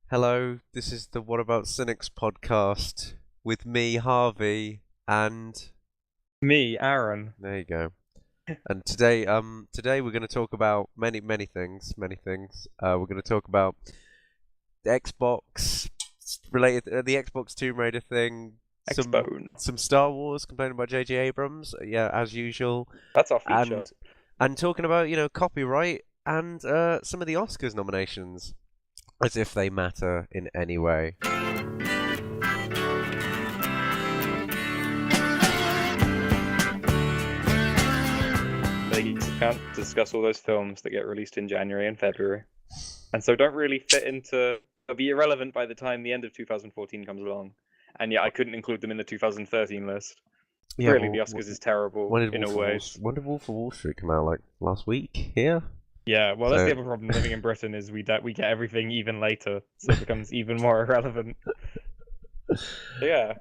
Hello, this is the What About Cynics podcast with me, Harvey, and Me, Aaron. there you go. And today we're going to talk about many things, many things. We're going to talk about the Xbox related, the Xbox Tomb Raider thing, some Xbone. some Star Wars, complaining about J.J. Abrams, yeah, as usual, That's our feature. and talking about copyright and some of the Oscars nominations, as if they matter in any way. They can't discuss all those films that get released in January and February. And so don't really fit into... They'll be irrelevant by the time the end of 2014 comes along. And yeah, I couldn't include them in the 2013 list. Yeah, Really, the Oscars is terrible in a way. When did Wolf of Wall Street come out? Like last week here? Yeah, well, that's the other problem living in Britain is we get everything even later, so it becomes even more irrelevant. So yeah,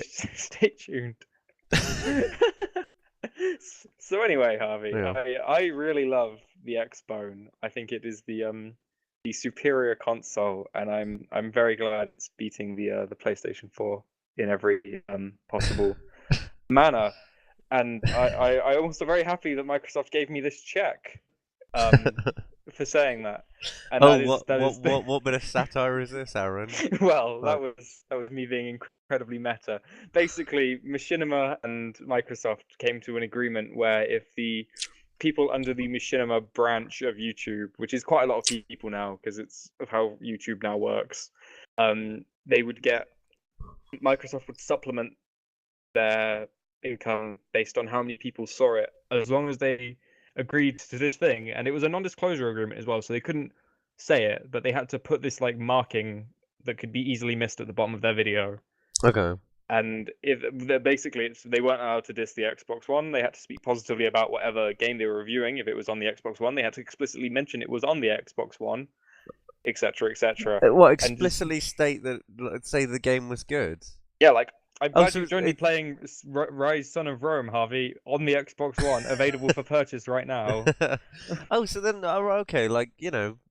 stay tuned. So anyway, Harvey, Yeah. I really love the Xbone. I think it is the superior console, and I'm very glad it's beating the PlayStation 4 in every possible manner. And I'm also very happy that Microsoft gave me this check for saying that. And what bit of satire is this, Aaron? Well, that was me being incredibly meta. Basically, Machinima and Microsoft came to an agreement where if the people under the Machinima branch of YouTube, which is quite a lot of people now because it's of how YouTube now works, they would get Microsoft would supplement their income based on how many people saw it, as long as they agreed to this thing. And it was a non-disclosure agreement as well, so they couldn't say it, but they had to put this like marking that could be easily missed at the bottom of their video. Okay. And if basically they weren't allowed to diss the Xbox One, they had to speak positively about whatever game they were reviewing. If it was on the Xbox One, they had to explicitly mention it was on the Xbox One, etc., etc. What, explicitly state that, say the game was good? Yeah, like I'm glad so you've joined me playing Rise Son of Rome, Harvey, on the Xbox One, available for purchase right now. Oh, so then, okay, like,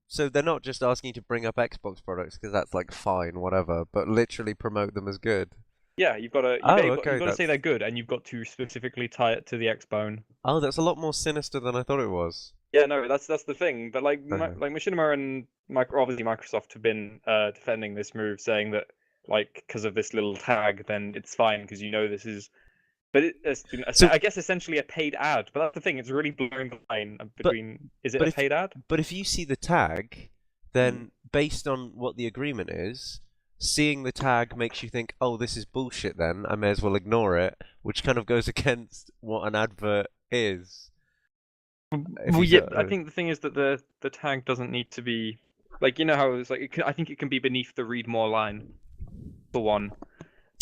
so they're not just asking you to bring up Xbox products because that's like fine, whatever, but literally promote them as good. Yeah, you've got to say they're good, and you've got to specifically tie it to the Xbone. Oh, that's a lot more sinister than I thought it was. Yeah, no, that's the thing. But like Machinima and obviously Microsoft have been defending this move, saying that like because of this little tag, then it's fine because this is. But I guess essentially a paid ad. But that's the thing; it's really blurring the line between. Is it a paid ad? But if you see the tag, then based on what the agreement is, seeing the tag makes you think, oh, this is bullshit. Then I may as well ignore it, which kind of goes against what an advert is. Well, yeah, I think the thing is that the tag doesn't need to be like how it's like. I think it can be beneath the read more line, for one.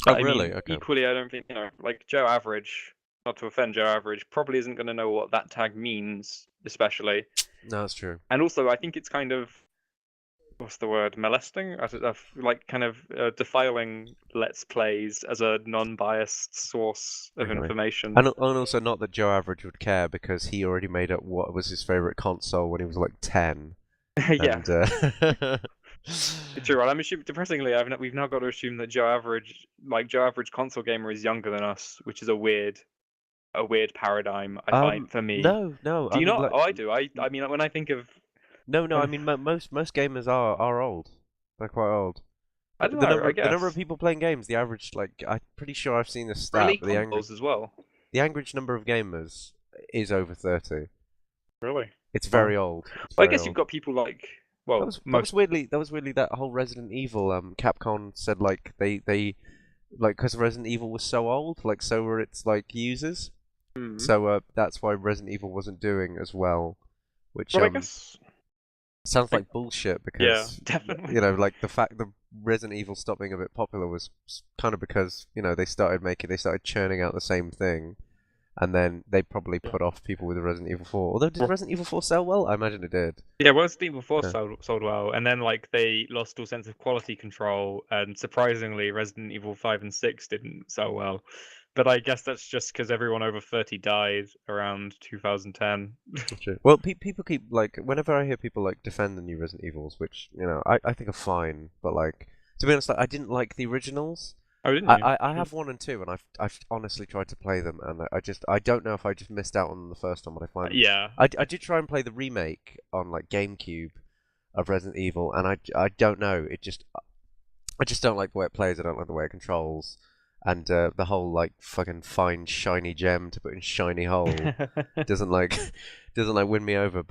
But really? Okay. Equally, I don't think like Joe Average. Not to offend Joe Average, probably isn't going to know what that tag means, especially. No, that's true. And also, I think it's kind of what's the word? Molesting, like kind of defiling Let's Plays as a non-biased source of information. And also not that Joe Average would care because he already made up what was his favorite console when he was like 10. Yeah. And, True. Well, I'm assuming, depressingly, we've now got to assume that Joe Average console gamer is younger than us, which is a weird paradigm. I find for me. No. Do you not? Like, I do. I mean, when I think of. No. I mean, most gamers are old. They're quite old. I don't know. The number of people playing games, the average, like, I'm pretty sure I've seen a stat. Really, consoles as well. The average number of gamers is over 30. Really? It's very old. I guess you've got people like. Well, that was weirdly that whole Resident Evil. Capcom said like they like because Resident Evil was so old, like so were its like users. Mm-hmm. So that's why Resident Evil wasn't doing as well, which I guess sounds like bullshit because definitely. Like the fact that Resident Evil stopped being a bit popular was kind of because they started churning out the same thing. And then they probably put off people with the Resident Evil 4. Although, did Resident Evil 4 sell well? I imagine it did. Yeah, Resident Evil 4 sold well. And then, like, they lost all sense of quality control. And surprisingly, Resident Evil 5 and 6 didn't sell well. But I guess that's just because everyone over 30 died around 2010. True. Well, people keep like whenever I hear people like defend the new Resident Evils, which I think are fine, but like to be honest, like, I didn't like the originals. Oh, didn't you? I have 1 and 2, and I've honestly tried to play them, and I don't know if I just missed out on the first one, but I find Yeah. I did try and play the remake on like GameCube of Resident Evil, and I don't know, I just don't like the way it plays. I don't like the way it controls, and the whole like fucking find shiny gem to put in shiny hole doesn't like doesn't like win me over.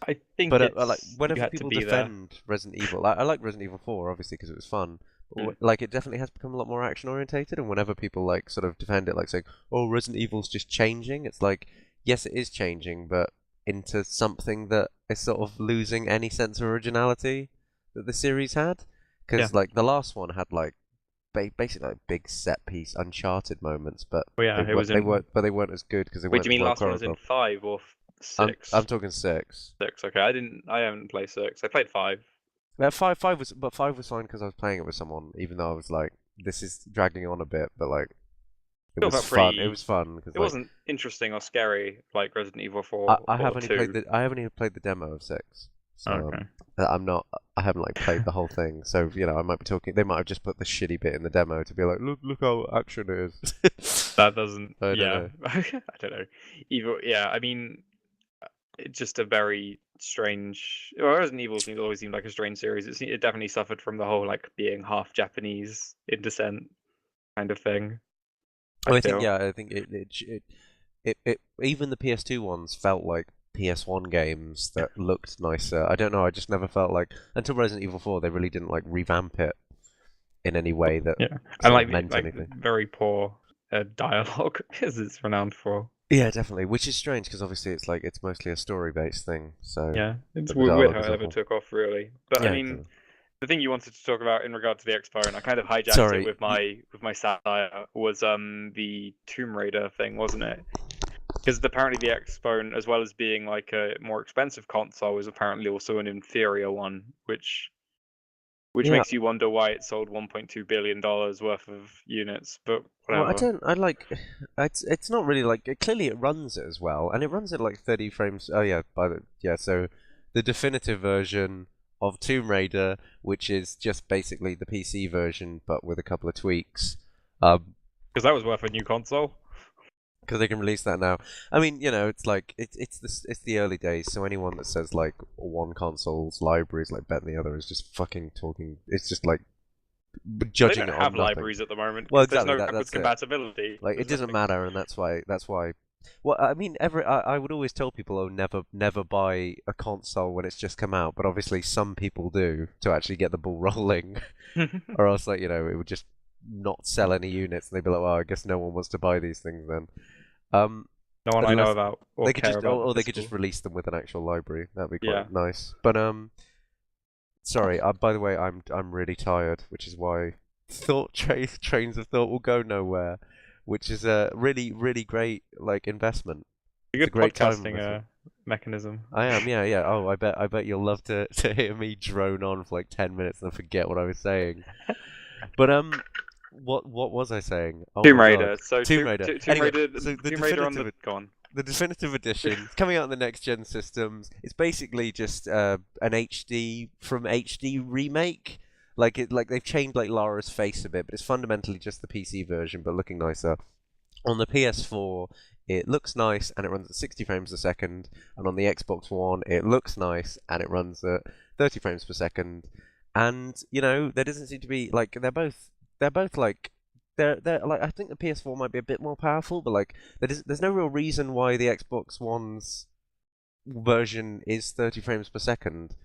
I think But it's like you whenever had to people be there. defend Resident Evil, I like Resident Evil 4 obviously because it was fun. But like it definitely has become a lot more action orientated, and whenever people like sort of defend it, like saying, "Oh, Resident Evil's just changing," it's like, yes, it is changing, but into something that is sort of losing any sense of originality that the series had. Because Yeah. like the last one had like basically like big set piece Uncharted moments, but Oh yeah, it was they in. weren't as good because they Wait, weren't do you as mean well last one was in choreographed. 5 or I'm 6? I'm talking 6. 6. Okay, I haven't played 6. I played 5. Five was fine because I was playing it with someone, even though I was like, this is dragging on a bit, but like it Still was felt fun. pretty. It was fun because It like wasn't interesting or scary like Resident Evil 4 I or have only 2. I haven't even played the demo of 6, so Okay. I'm not. I haven't like played the whole thing, so I might be talking. They might have just put the shitty bit in the demo to be like, look how action it is. That doesn't. I don't Yeah. know. I don't know. Evil. Yeah. I mean, it's just a very strange. Well, Resident Evil always seemed like a strange series. It definitely suffered from the whole like being half Japanese in descent kind of thing. I think feel. I think it even the PS2 ones felt like PS1 games that looked nicer. I don't know. I just never felt like until Resident Evil 4 they really didn't like revamp it in any way that Yeah, and sort of meant anything. very poor dialogue as it's renowned for. Yeah, definitely. Which is strange because obviously it's like it's mostly a story-based thing. So Yeah, it's but the weird dialogue how is it ever awful. took off, really. But I Yeah, mean, definitely. the thing you wanted to talk about in regard to the Expo, and I kind of hijacked it Sorry. with my satire, was the Tomb Raider thing, wasn't it? Because apparently the Expo, as well as being like a more expensive console, is apparently also an inferior one, which Yeah. makes you wonder why it sold $1.2 billion worth of units. But Well, I whatever. don't. I like. It's not really like. Clearly, it runs it as well, and it runs it like 30 frames. Oh yeah, so the definitive version of Tomb Raider, which is just basically the PC version but with a couple of tweaks, Because that was worth a new console. because they can release that now. I mean, it's like it's the early days, so anyone that says like one console's library is like better than the other is just fucking talking. It's just like They judging don't it have on nothing. libraries at the moment Well, because there's exactly. no That's backwards it. compatibility. Like it There's doesn't nothing. matter, and that's why. Well, I mean, I would always tell people, oh, never buy a console when it's just come out. But obviously, some people do to actually get the ball rolling, or else like it would just not sell any units, and they'd be like, well, I guess no one wants to buy these things then. No one I know Unless about or they could care just, about the or they could just physical. release them with an actual library. That'd be Yeah. quite nice. But sorry. By the way, I'm really tired, which is why trains of thought will go nowhere, which is a really great like investment. A It's a good great time podcasting investment. mechanism. I am, yeah. Oh, I bet you'll love to hear me drone on for like 10 minutes and forget what I was saying. But what was I saying? Oh Tomb my Raider. God. So Tomb Raider. Tomb Anyway, Raider. so Tomb Raider on the go on. the definitive edition it's coming out on the next gen systems. It's basically just an HD from HD remake. Like they've changed like Lara's face a bit, but it's fundamentally just the PC version, but looking nicer. On the PS4, it looks nice and it runs at 60 frames a second, and on the Xbox One, it looks nice and it runs at 30 frames per second. And there doesn't seem to be like they're both like they're like I think the PS4 might be a bit more powerful, but like there's no real reason why the Xbox One's version is 30 frames per second.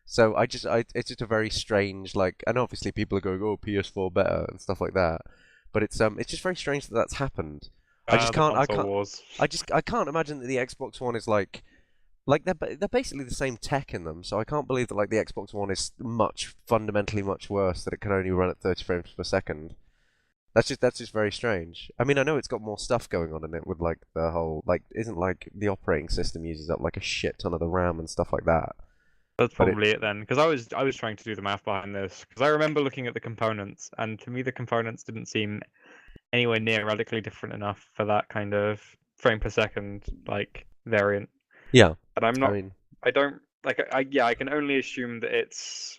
So it's just a very strange like, and obviously people are going, oh, PS4 better and stuff like that, but it's just very strange that that's happened. I just The can't console wars. I can't imagine that the Xbox One is like they're basically the same tech in them. So I can't believe that like the Xbox One is fundamentally much worse, that it can only run at 30 frames per second. That's just very strange. I mean, I know it's got more stuff going on in it with like the whole like isn't like the operating system uses up like a shit ton of the RAM and stuff like that. That's But probably it then, because I was trying to do the math behind this, because I remember looking at the components, and to me the components didn't seem anywhere near radically different enough for that kind of frame per second like variant. Yeah, And I'm I not. mean, I don't like. I can only assume that it's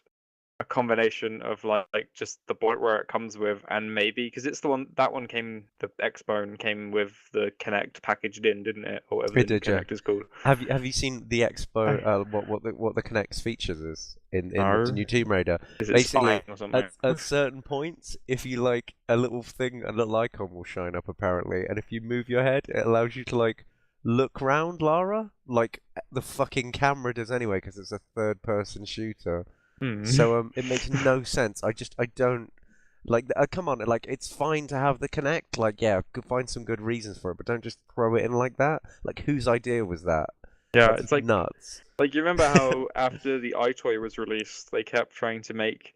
a combination of like just the board where it comes with, and maybe because it's the one that one came, the X-Bone came with the Connect packaged in, didn't it, or whatever it the new did, yeah. Connect is called. Have you seen the Oh, Expo? What the Connect's features is in the no, new Tomb Raider? is it spying Basically, or something? at certain points, if you like a little thing, a little icon will shine up apparently, and if you move your head, it allows you to like look round Lara, like the fucking camera does anyway, because it's a third-person shooter. Hmm. So it makes no sense. I don't like. Come on, like it's fine to have the Connect. Like yeah, could find some good reasons for it, but don't just throw it in like that. Like whose idea was that? Yeah, That's it's nuts. like you remember how after the iToy was released, they kept trying to make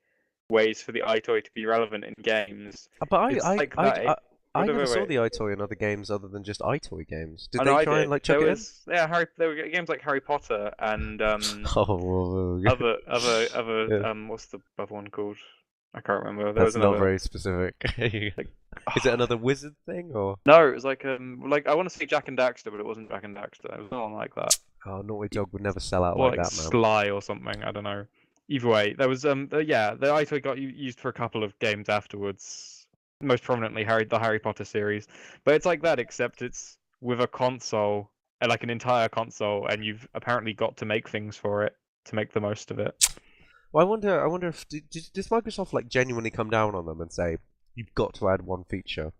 ways for the iToy to be relevant in games. But It's like that. I Wait, never wait, saw wait. the iToy in other games other than just iToy games. Did I know they I try and did. like chuck it in? There were games like Harry Potter and Oh, yeah. what's the other one called? I can't remember. There was That's not another very specific. like Is it another wizard thing or? no, it was like I want to say Jack and Daxter, but it wasn't Jack and Daxter. It was not like that. Oh, Naughty Dog would never sell out Or like like that, man. Sly or something. I don't know. Either way, there was the iToy got used for a couple of games afterwards. Most prominently the Harry Potter series. But it's like that, except it's with a console, like an entire console, and you've apparently got to make things for it to make the most of it. Well, I wonder if does Microsoft like genuinely come down on them and say you've got to add one feature?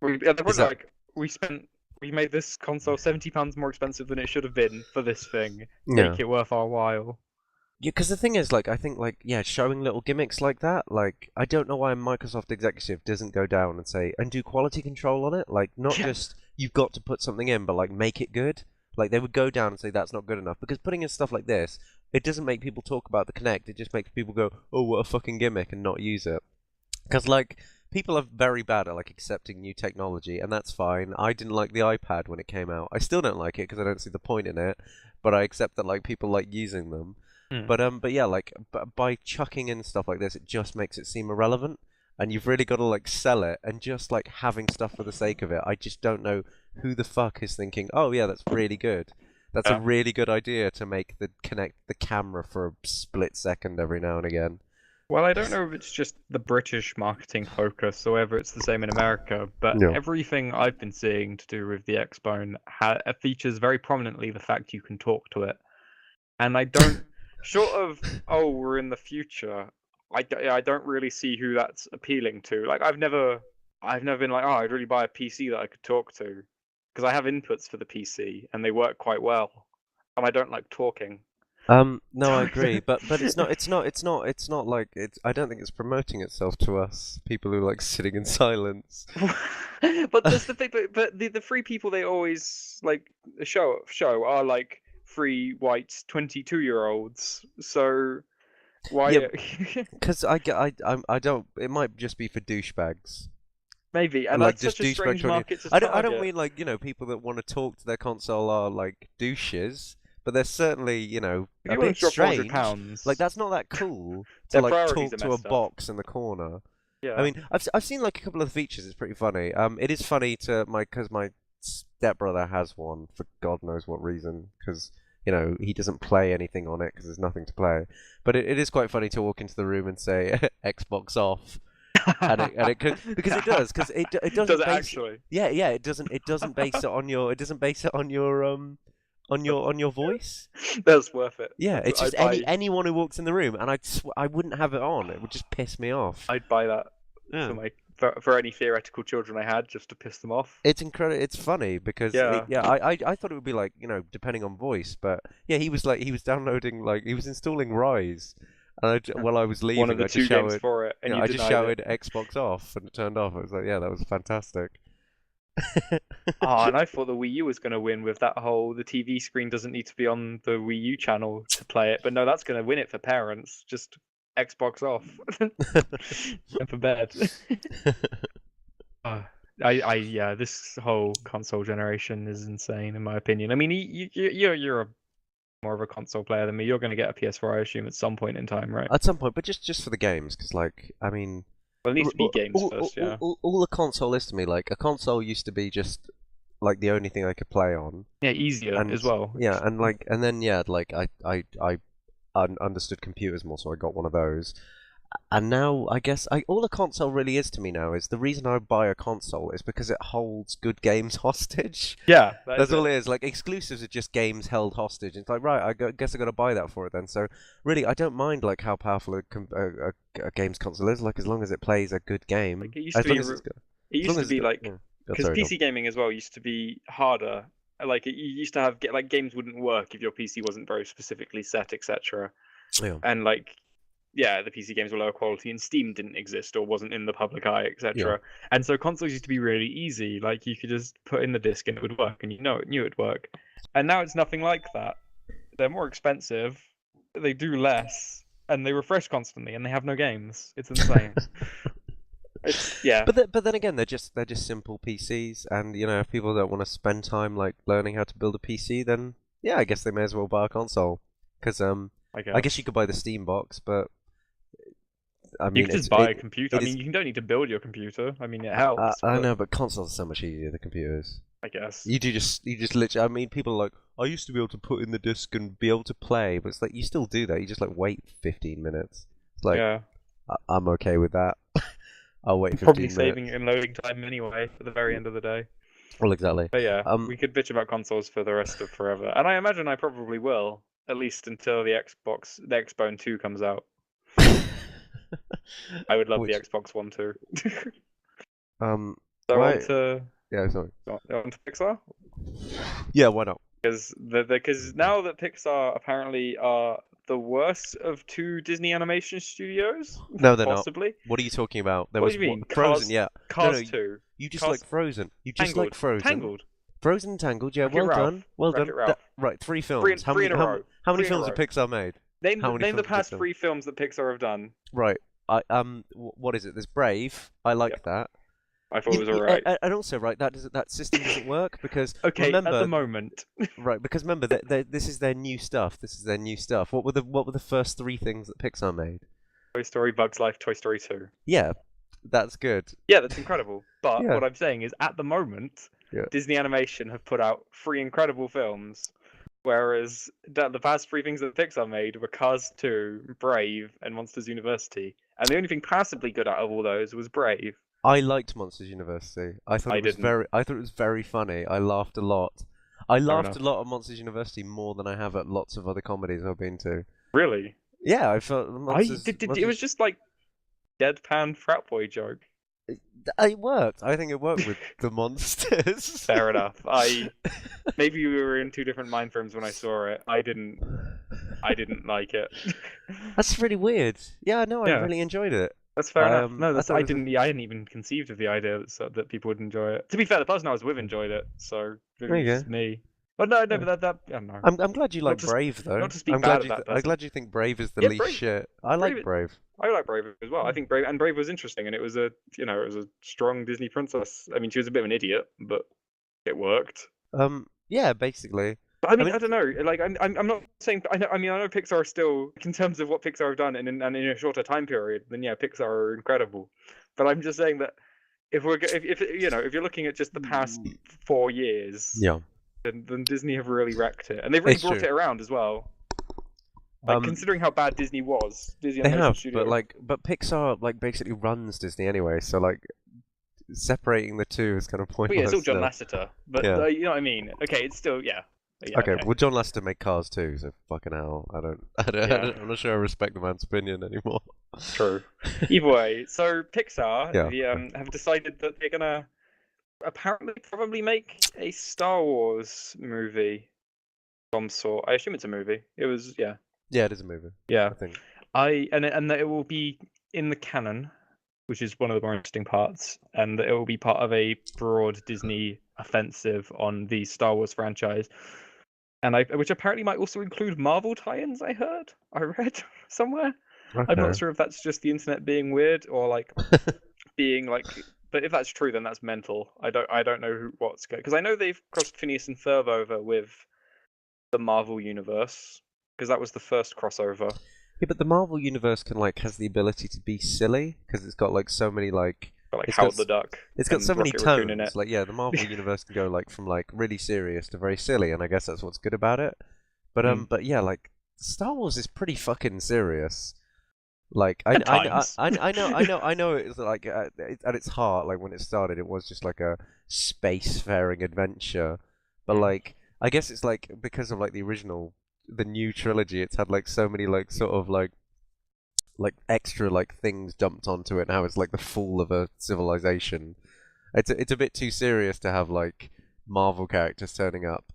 They're Is probably that like, we made this console £70 more expensive than it should have been for this thing. yeah? Make it worth our while. Yeah, because the thing is, like, I think, like, yeah, showing little gimmicks like that, like, I don't know why a Microsoft executive doesn't go down and say, and do quality control on it. Like, not Yeah. just, you've got to put something in, but, like, make it good. Like, they would go down and say, that's not good enough. Because putting in stuff like this, it doesn't make people talk about the Kinect. It just makes people go, oh, what a fucking gimmick, and not use it. Because, like, people are very bad at, like, accepting new technology, and that's fine. I didn't like the iPad when it came out. I still don't like it because I don't see the point in it, but I accept that, like, people like using them. Hmm. But yeah, like by chucking in stuff like this, it just makes it seem irrelevant, and you've really got to like sell it. And just like having stuff for the sake of it, I just don't know who the fuck is thinking, oh yeah, that's really good. That's a Yeah. really good idea to make the connect the camera for a split second every now and again. Well, I don't know if it's just the British marketing focus or whether it's the same in America, but Yeah. everything I've been seeing to do with the X-Bone features very prominently the fact you can talk to it. And I don't, short of, oh, we're in the future, I don't really see who that's appealing to. Like, I've never been like, oh, I'd really buy a PC that I could talk to. Because I have inputs for the PC and they work quite well. And I don't like talking. No, I agree, but it's not like it's. I don't think it's promoting itself to us, people who like sitting in silence. But that's the thing. But the three people they always like show are like three white 22-year-olds. So Yeah, why? because I don't. It might just be for douchebags. Maybe, and Like that's just such a douchebag strange 20. market to I don't target. mean like, people that want to talk to their console are like douches, but they're certainly, If a you want bit to drop 400 strange. Like pounds, that's not that cool to their like priorities talk are to a messed up. box in the corner. I Yeah. mean, I've seen like a couple of the features. It's pretty funny. It is funny to because my stepbrother has one for God knows what reason, because he doesn't play anything on it because there's nothing to play. But it is quite funny to walk into the room and say Xbox off, and it could, because it does, because it Does doesn't it base actually? yeah, it doesn't base it doesn't base it on your voice. That's worth it. Yeah, it's I'd just buy. anyone who walks in the room, and I wouldn't have it on. It would just piss me off. I'd buy that Yeah. for for any theoretical children I had just to piss them off. It's incredible. It's funny because Yeah. I thought it would be like, depending on voice, but yeah, he was downloading, like, he was installing Rise, and while I was One of leaving, the I two just games shouted, for it, and you I just denied it. shouted Xbox off, and it turned off. I was like, yeah, that was fantastic. Oh, and I thought the Wii U was going to win with that whole the TV screen doesn't need to be on the Wii U channel to play it, but no, that's going to win it for parents. Just Xbox off and for bed. Yeah, this whole console generation is insane in my opinion. I mean, you're a more of a console player than me. You're going to get a PS4, I assume, at some point in time, right? At some point, but just for the games, because like, I mean, Well, it needs to be games first, yeah. All a console is to me, like a console used to be just like the only thing I could play on, Yeah, easier and as well. yeah, and then yeah, like I understood computers more, so I got one of those. And now I guess all a console really is to me now is the reason I buy a console is because it holds good games hostage. Yeah, that is That's all it. it is. Like exclusives are just games held hostage. It's like right, guess I got to buy that for it then. So really, I don't mind like how powerful a games console is. Like as long as it plays a good game, Like it used as to long be, as it's good. it As long used to as it's be good. like Yeah. because Sorry, Dom. PC gaming as well used to be harder. Like you used to have like games wouldn't work if your PC wasn't very specifically set, etc. Yeah. And like yeah, the PC games were lower quality, and Steam didn't exist or wasn't in the public eye, Yeah. etc. And so consoles used to be really easy. Like you could just put in the disc and it would work, and knew it'd work. And now it's nothing like that. They're more expensive, they do less, and they refresh constantly, and they have no games. It's insane. Yeah. But then again, they're just simple PCs, and you know if people don't want to spend time like learning how to build a PC, then yeah, I guess they may as well buy a console. Because I guess you could buy the Steam box, but I You mean could just buy a computer. I it mean, is you don't need to build your computer. I mean, it helps, I but know, but consoles are so much easier than computers. I guess. You just literally. I mean, people are like, I used to be able to put in the disc and be able to play, but it's like you still do that. You just like wait 15 minutes. It's like Yeah. I'm okay with that. I'll wait 15 Probably minutes. saving and loading time anyway at the very end of the day. Well, exactly. But yeah, we could bitch about consoles for the rest of forever, and I imagine I probably will, at least until the Xbone 2 comes out. I would love the Xbox One too. um. So Why? on to Yeah, sorry. on to Pixar, Yeah, why not? because now that Pixar apparently are the worst of two Disney animation studios, No, they're not. possibly. What are you talking about? There What was do you mean? Frozen, yeah. Cars No, 2. you just Cars- like Frozen. You just Tangled. like Frozen. Tangled. Frozen and Tangled, yeah, Wreck-It well Ralph. done. Well done. Wreck-It Ralph. Right, 3 films. Three in a row. How many Three in a films have row. Pixar made? Name How many the films have past Pixar- 3 films that Pixar have done. Right. What is it? There's Brave. I like that. I thought it was alright. And also, right, that system doesn't work because Okay, remember, at the moment. right, because remember that this is their new stuff. This is their new stuff. What were the first 3 things that Pixar made? Toy Story, Bugs Life, Toy Story 2. Yeah, that's good. Yeah, that's incredible. But Yeah. what I'm saying is, at the moment, Yeah. Disney Animation have put out 3 incredible films, whereas the past 3 things that Pixar made were Cars 2, Brave, and Monsters University. And the only thing passably good out of all those was Brave. I liked Monsters University. I thought it was very funny. I laughed a lot. I laughed a lot at Monsters University more than I have at lots of other comedies I've been to. Really? Yeah, I felt It was just like deadpan frat boy joke. It worked. I think it worked with the monsters. Fair enough. Maybe we were in 2 different mind frames when I saw it. I didn't like it. That's really weird. Yeah, no, I really enjoyed it. That's fair enough. No, I didn't even conceive of the idea that people would enjoy it. To be fair, the person I was with enjoyed it, so it was just me. But no, but that I don't know. I'm glad you like Brave though. Not to speak bad about that. I'm glad you think Brave is the least shit. I like Brave. I like Brave as well. I think Brave was interesting, and it was a strong Disney princess. I mean, she was a bit of an idiot, but it worked. Yeah, basically. But I mean, I don't know. Like, I'm not saying. I know Pixar are still, in terms of what Pixar have done, and in a shorter time period, then yeah, Pixar are incredible. But I'm just saying that if you're looking at just the past 4 years, yeah, then Disney have really wrecked it, and they've really brought it around as well. Like, considering how bad Disney was, Disney Animation Studio. but Pixar basically runs Disney anyway, so separating the two is kind of pointless. But yeah, it's all John Lasseter, but you know what I mean. Okay, it's still okay, well, John Lasseter made Cars too, so fucking hell, I'm not sure I respect the man's opinion anymore. True. Either way, so Pixar have decided that they're gonna probably make a Star Wars movie of some sort. I assume it's a movie. It was Yeah, it is a movie. Yeah, I think. And that it will be in the canon, which is one of the more interesting parts, and that it will be part of a broad Disney offensive on the Star Wars franchise. And which apparently might also include Marvel tie-ins. I read somewhere. Okay. I'm not sure if that's just the internet being weird or being like. But if that's true, then that's mental. I don't know what's going, because I know they've crossed Phineas and Ferb over with the Marvel universe, because that was the first crossover. Yeah, but the Marvel universe has the ability to be silly because it's got like so many like Got like it's got Howard the Duck it's got and so many Rocket Raccoon in it. tones. Like yeah, the Marvel universe can go like from like really serious to very silly, and I guess that's what's good about it. Mm. But yeah, like Star Wars is pretty fucking serious. Like At times. I know it's like at its heart, like when it started, it was just like a spacefaring adventure. But Mm. like I guess it's like because of like the new trilogy, it's had like so many like sort of like extra like things dumped onto it. Now it's like the fall of a civilization. It's a bit too serious to have like Marvel characters turning up.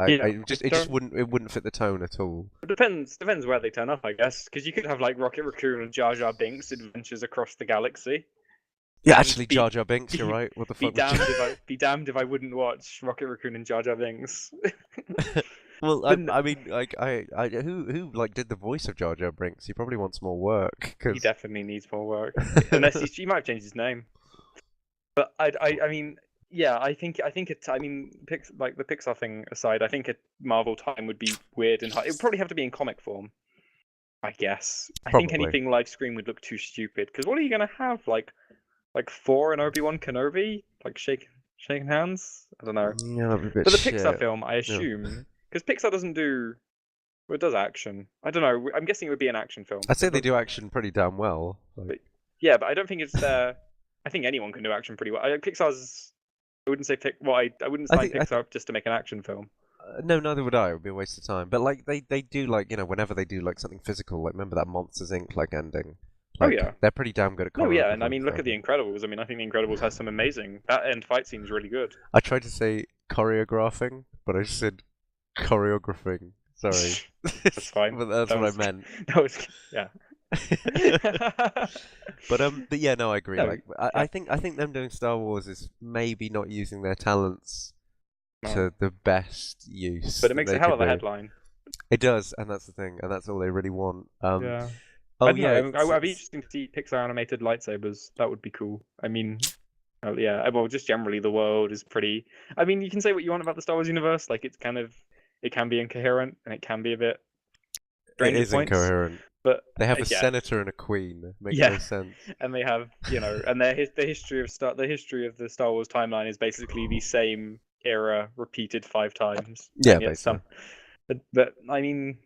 Yeah, It just wouldn't fit the tone at all. it depends where they turn up, I guess, because you could have like Rocket Raccoon and Jar Jar Binks adventures across the galaxy, Yeah, and actually, Jar Jar Binks, you're right. What the fuck was Jar? be damned if I wouldn't watch Rocket Raccoon and Jar Jar Binks. Well, But I mean, like, who like did the voice of Jar Jar Binks? He probably wants more work, he because definitely needs more work, unless he might have changed his name. But I mean, yeah, I mean, like the Pixar thing aside, I think a Marvel time would be weird and hard. It would probably have to be in comic form, I guess. I think probably. anything live screen would look too stupid. Because what are you gonna have like Thor and Obi-Wan Kenobi like shaking hands? I don't know. Yeah, that'd be a bit But the shit. Pixar film, I Yeah. assume, because Pixar doesn't do, well, it does action. I don't know. I'm guessing it would be an action film. I'd say they do action pretty damn well. Like, But yeah, but I don't think it's there. I think anyone can do action pretty well. Pixar's. I wouldn't say well, I wouldn't I sign think, I Pixar up just to make an action film. no, neither would I. It would be a waste of time. But like they do like whenever they do like something physical, like remember that Monsters Inc. like ending. Oh Like yeah. they're pretty damn good at No, yeah, and I choreographing mean, look stuff. at The Incredibles. I mean, I think The Incredibles has some amazing. That end fight scene is really good. I tried to say choreographing, but I just said choreographing. Sorry. That's fine. But that's That what I was, meant. that was, yeah. But yeah, no, I agree. No, Like, yeah. I think them doing Star Wars is maybe not using their talents No. to the best use But it that makes they a hell could of a do. headline. It does, and that's the thing, and that's all they really want. Yeah. Oh I don't yeah, know. It'd be interesting to see Pixar animated lightsabers. That would be cool. I mean, yeah. Well, just generally, the world is pretty. I mean, you can say what you want about the Star Wars universe. Like, it can be incoherent and it can be a bit it strange at is points. incoherent. But They have a yeah, senator and a queen. It makes Yeah. no sense. and they have and the history of the Star Wars timeline is basically the same era repeated 5 times. Yeah, And yet basically. but I mean,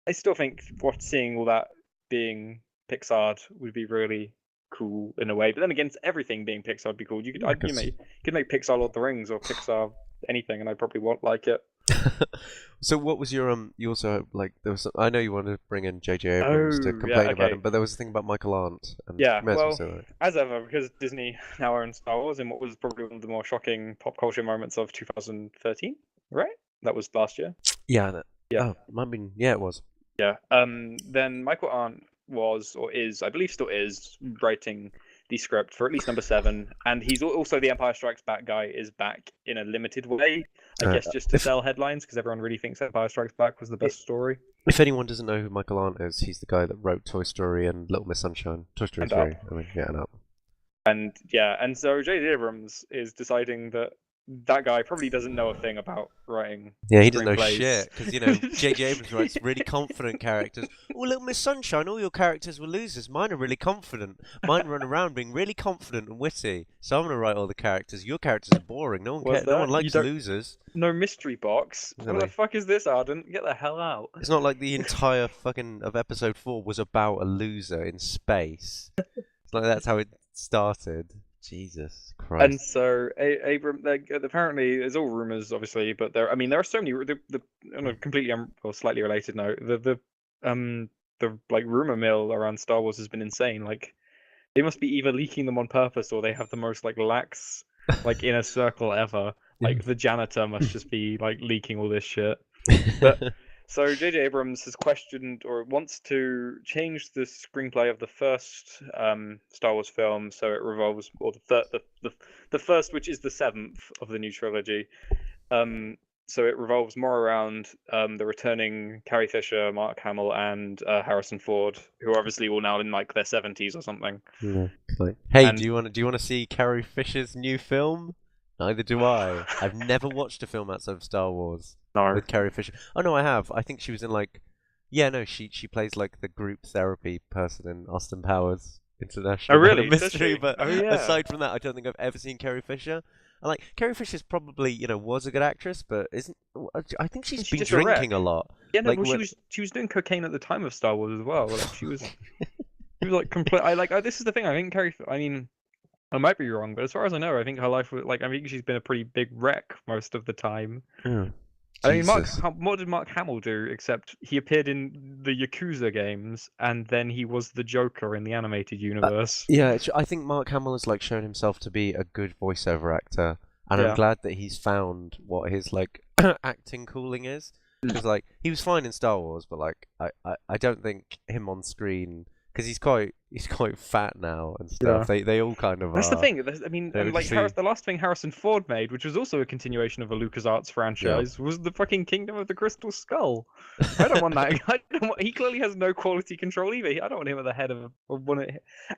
I still think seeing all that being Pixar would be really cool in a way. But then again, everything being Pixar would be cool. You could Yeah, 'cause- you could make Pixar Lord of the Rings or Pixar anything, and I probably won't like it. So what was your you also like there was I know you wanted to bring in J.J. Abrams to Oh, yeah, complain about okay. him, but there was a thing about Michael Arndt, and Yeah, you may as well well, say that. as ever, because Disney now owns Star Wars in what was probably one of the more shocking pop culture moments of 2013, right? That was last year. Yeah, Yeah. Oh, I mean, yeah, it was. Yeah. Then Michael Arndt was, or is, I believe still is, writing the script for at least number 7, and he's also the Empire Strikes Back guy is back in a limited way, I guess, just to sell headlines because everyone really thinks Empire Strikes Back was the best story. If anyone doesn't know who Michael Arndt is, he's the guy that wrote Toy Story and Little Miss Sunshine. Toy Story And 3. Up. I mean, yeah, no. And yeah, and so J.J. Abrams is deciding that that guy probably doesn't know a thing about writing. Yeah, he doesn't know screenplays. shit, because, J.J. Abrams writes really confident characters. Oh, Little Miss Sunshine, all your characters were losers. Mine are really confident. Mine run around being really confident and witty. So I'm going to write all the characters. Your characters are boring. No one What's cares. No one that? likes losers. No mystery box. What Really? the fuck is this, Arden? Get the hell out. It's not like the entire fucking of episode 4 was about a loser in space. It's like that's how it started. Jesus Christ. And so apparently, there's all rumors, obviously, but there are so many. On a completely or slightly related note, the like rumor mill around Star Wars has been insane. Like, they must be either leaking them on purpose or they have the most like lax like inner circle ever. Like, the janitor must just be like leaking all this shit. But so J.J. Abrams has questioned or wants to change the screenplay of the first Star Wars film, so it revolves, or the first, which is the 7th of the new trilogy. So it revolves more around the returning Carrie Fisher, Mark Hamill, and Harrison Ford, who are obviously all now in like their 70s or something. Yeah, like, hey, And- do you want to see Carrie Fisher's new film? Neither do I. I've never watched a film outside of Star Wars No. with Carrie Fisher. Oh no, I have. I think she was in like, Yeah, no, she plays like the group therapy person in Austin Powers Oh, International Man of really? Does Mystery. she? But Oh, yeah. aside from that, I don't think I've ever seen Carrie Fisher. And like Carrie Fisher's probably was a good actress, but isn't I think she's She's been just a drinking a wreck. lot. Yeah, no, Like well, what? she was doing cocaine at the time of Star Wars as well. Like she was like complete. This is the thing. I think Carrie. I mean, I might be wrong, but as far as I know, I think her life was like. I think she's been a pretty big wreck most of the time. Oh, I mean, Jesus. what did Mark Hamill do except he appeared in the Yakuza games and then he was the Joker in the animated universe? Yeah, I think Mark Hamill has like shown himself to be a good voiceover actor, and I'm Yeah. glad that he's found what his like acting calling is. Because like he was fine in Star Wars, but like I don't think him on screen because he's quite fat now and Yeah. stuff. They all kind of That's the are. thing. I mean, They and would like see. the last thing Harrison Ford made, which was also a continuation of a LucasArts franchise, was the fucking Kingdom of the Crystal Skull. I don't want that. He clearly has no quality control either. I don't want him at the head of one of.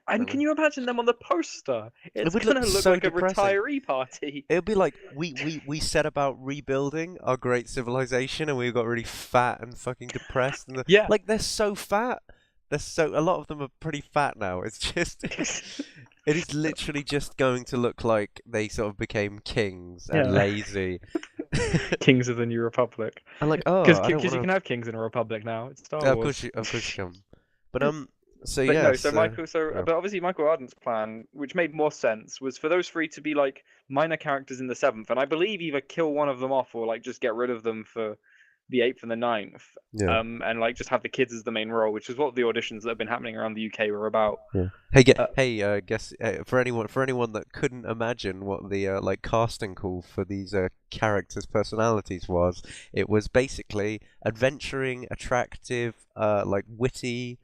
And can you imagine them on the poster? It It's would look gonna look so like a depressing. retiree party. It would be like we set about rebuilding our great civilization, and we got really fat and fucking depressed, and Yeah. like they're so fat. A lot of them are pretty fat now. It's just it is literally just going to look like they sort of became kings and Yeah. lazy. Kings of the New Republic. And like, Because I don't you want can to. have kings in a republic now. It's Star Of Wars. course you can. But so But no, yes. so Michael, Yeah. but obviously Michael Arden's plan, which made more sense, was for those three to be like minor characters in the seventh, and I believe either kill one of them off or like just get rid of them for the eighth and the ninth, Yeah. and like just have the kids as the main role, which is what the auditions that have been happening around the UK were about. Yeah. Guess for anyone that couldn't imagine what the like casting call for these characters' personalities was, it was basically adventuring, attractive, like witty,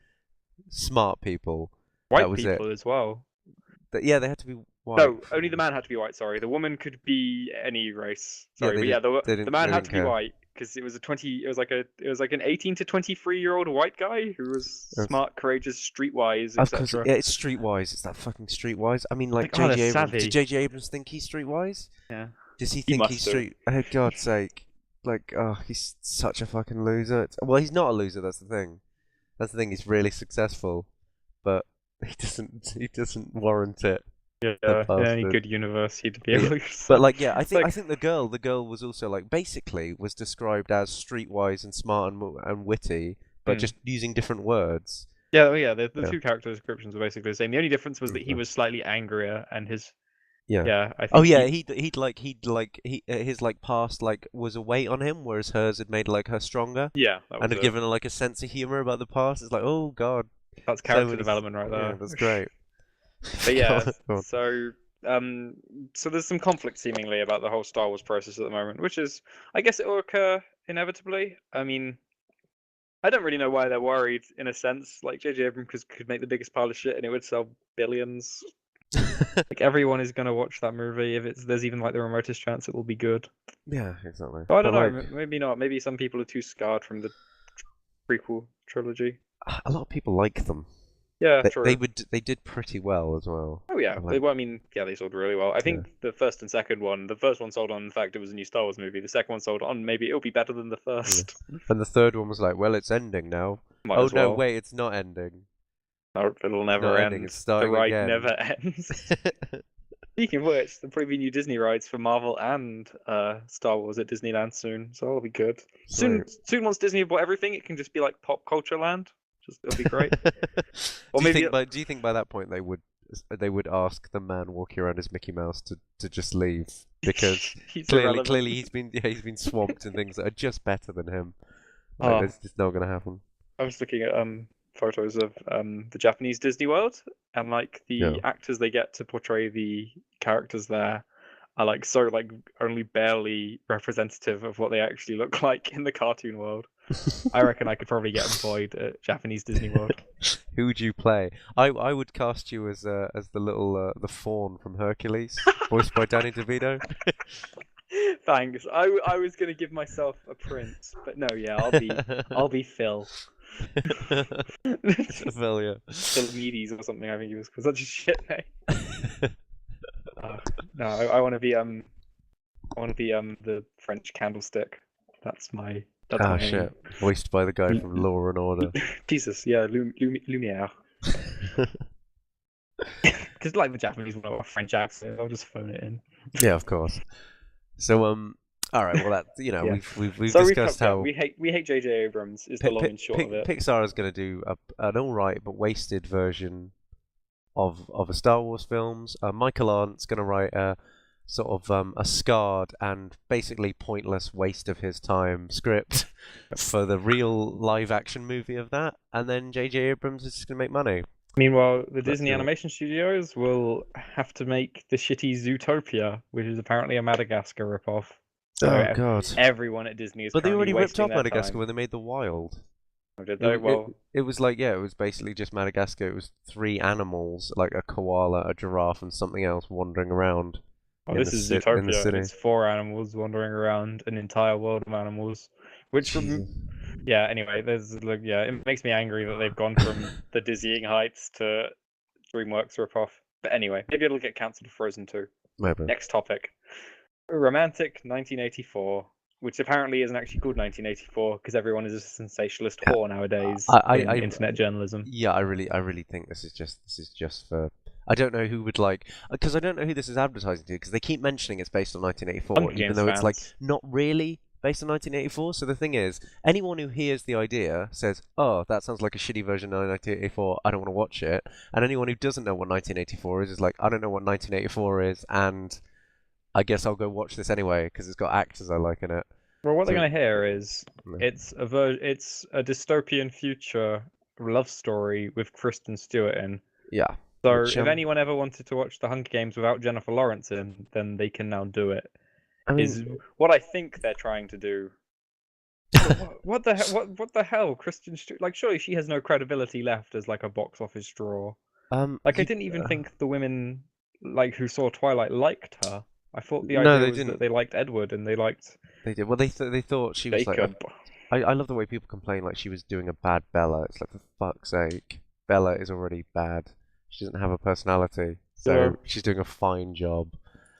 smart people. That White was it. people as well. Yeah, they had to be white. No, only the man had to be white. Sorry, the woman could be any race. Sorry, but yeah, the man had to be white because it was it was like an 18 to 23-year-old white guy who was smart, courageous, streetwise, Of course, etc. yeah, it's streetwise. It's that fucking streetwise. I mean, like Like, oh, J.J. they're Abrams. savvy. Did J.J. Abrams think he's streetwise? Yeah. Does he He think must he's have. street? Oh, God's sake! Like, oh, he's such a fucking loser. Well, he's not a loser. That's the thing. That's the thing. He's really successful, but he doesn't warrant it. Yeah, That in any bastard. good universe, he'd be Yeah. able to. But like, yeah, I like, think the girl was also like basically was described as streetwise and smart and witty, but just using different words. yeah, well, yeah. The Yeah. two character descriptions were basically the same. The only difference was that he Mhm. was slightly angrier, and his Yeah. I think. Oh yeah, his like past like was a weight on him, whereas hers had made like her stronger Yeah, that was and had it. given her like a sense of humor about the past. It's like, oh God, That's so character many- development right there. Yeah, that's great. But yeah, Go on. so there's some conflict seemingly about the whole Star Wars process at the moment, which is, I guess, it will occur inevitably. I mean, I don't really know why they're worried in a sense. Like J.J. Abrams could make the biggest pile of shit and it would sell billions. Like everyone is gonna watch that movie if there's even like the remotest chance it will be good. Yeah, exactly. But I don't But, know. like, Maybe not. Maybe some people are too scarred from the prequel trilogy. a lot of people like them. Yeah, true. They did pretty well as well. Oh yeah, Like- I mean, yeah, they sold really well. I think the first and second one, the first one sold on the fact it was a new Star Wars movie. The second one sold on maybe it'll be better than the first. And the third one was like, well, it's ending now. Might Oh as no, well. wait, it's not ending. No, it'll never not end. ending, it's The starting ride again. never ends. Speaking of which, there'll probably be new Disney rides for Marvel and Star Wars at Disneyland soon, so that'll be good. Soon, once Disney have bought everything, it can just be like pop culture land. It'll be great. Or do you maybe think by that point they would ask the man walking around as Mickey Mouse to just leave because he's clearly he's been swamped in things that are just better than him. Like, that's just not gonna happen. I was looking at photos of the Japanese Disney World, and like the actors they get to portray the characters there are like so like only barely representative of what they actually look like in the cartoon world. I reckon I could probably get employed at Japanese Disney World. Who would you play? I would cast you as the little the fawn from Hercules, voiced by Danny DeVito. Thanks. I was gonna give myself a prince, but no, yeah, I'll be Phil. Phil, yeah. Philmedes or something. I think he was called. Such a shit name. No, I want to be the French candlestick. That's my That's Ah, my aim. shit. Voiced by the guy from Law and Order. Jesus, yeah, Lumiere. Because like the Japanese one, a French accent, I'll just phone it in. Yeah, of course. So, all right. Well, that Yeah. we've So discussed how we hate J.J. Abrams is the long and short of it. Pixar is going to do an all right but wasted version of a Star Wars films. Michael Arndt's going to write a sort of a scarred and basically pointless waste of his time script for the real live action movie of that, and then J.J. Abrams is just going to make money. Meanwhile, the Let's Disney do it. animation studios will have to make the shitty Zootopia, which is apparently a Madagascar ripoff. So Oh God! everyone at Disney is But they currently already ripped wasting off their Madagascar time. when they made The Wild. Oh, did they? Well, It was like, yeah, it was basically just Madagascar. It was three animals, like a koala, a giraffe, and something else wandering around oh, in this the is in the Zootopia, and city. it's 4 animals wandering around an entire world of animals. Which, Jesus. yeah. Anyway, it makes me angry that they've gone from the dizzying heights to DreamWorks ripoff. But anyway, maybe it'll get cancelled for Frozen 2. Maybe. Next topic. Romantic 1984, which apparently isn't actually called 1984 because everyone is a sensationalist whore nowadays in internet journalism. Yeah, I really think this is just for. I don't know who would like, because I don't know who this is advertising to, because they keep mentioning it's based on 1984, Hunger even Games though it's like fans. not really based on 1984. So the thing is, anyone who hears the idea says, "Oh, that sounds like a shitty version of 1984. I don't want to watch it." And anyone who doesn't know what 1984 is like, "I don't know what 1984 is, and I guess I'll go watch this anyway because it's got actors I like in it." Well, what So, they're going to hear is no. it's a dystopian future love story with Kristen Stewart in. Yeah. So Which, if anyone ever wanted to watch The Hunger Games without Jennifer Lawrence in, then they can now do it. I mean, Is what I think they're trying to do. What the hell, Kristen Stewart? Like, surely she has no credibility left as like a box office draw. Like, I didn't even think the women like who saw Twilight liked her. I thought the no, idea they was that didn't. they liked Edward and they liked They did. Well, they thought she was like. Jacob. I love the way people complain like she was doing a bad Bella. It's like, for fuck's sake, Bella is already bad. She doesn't have a personality, so Yeah. she's doing a fine job.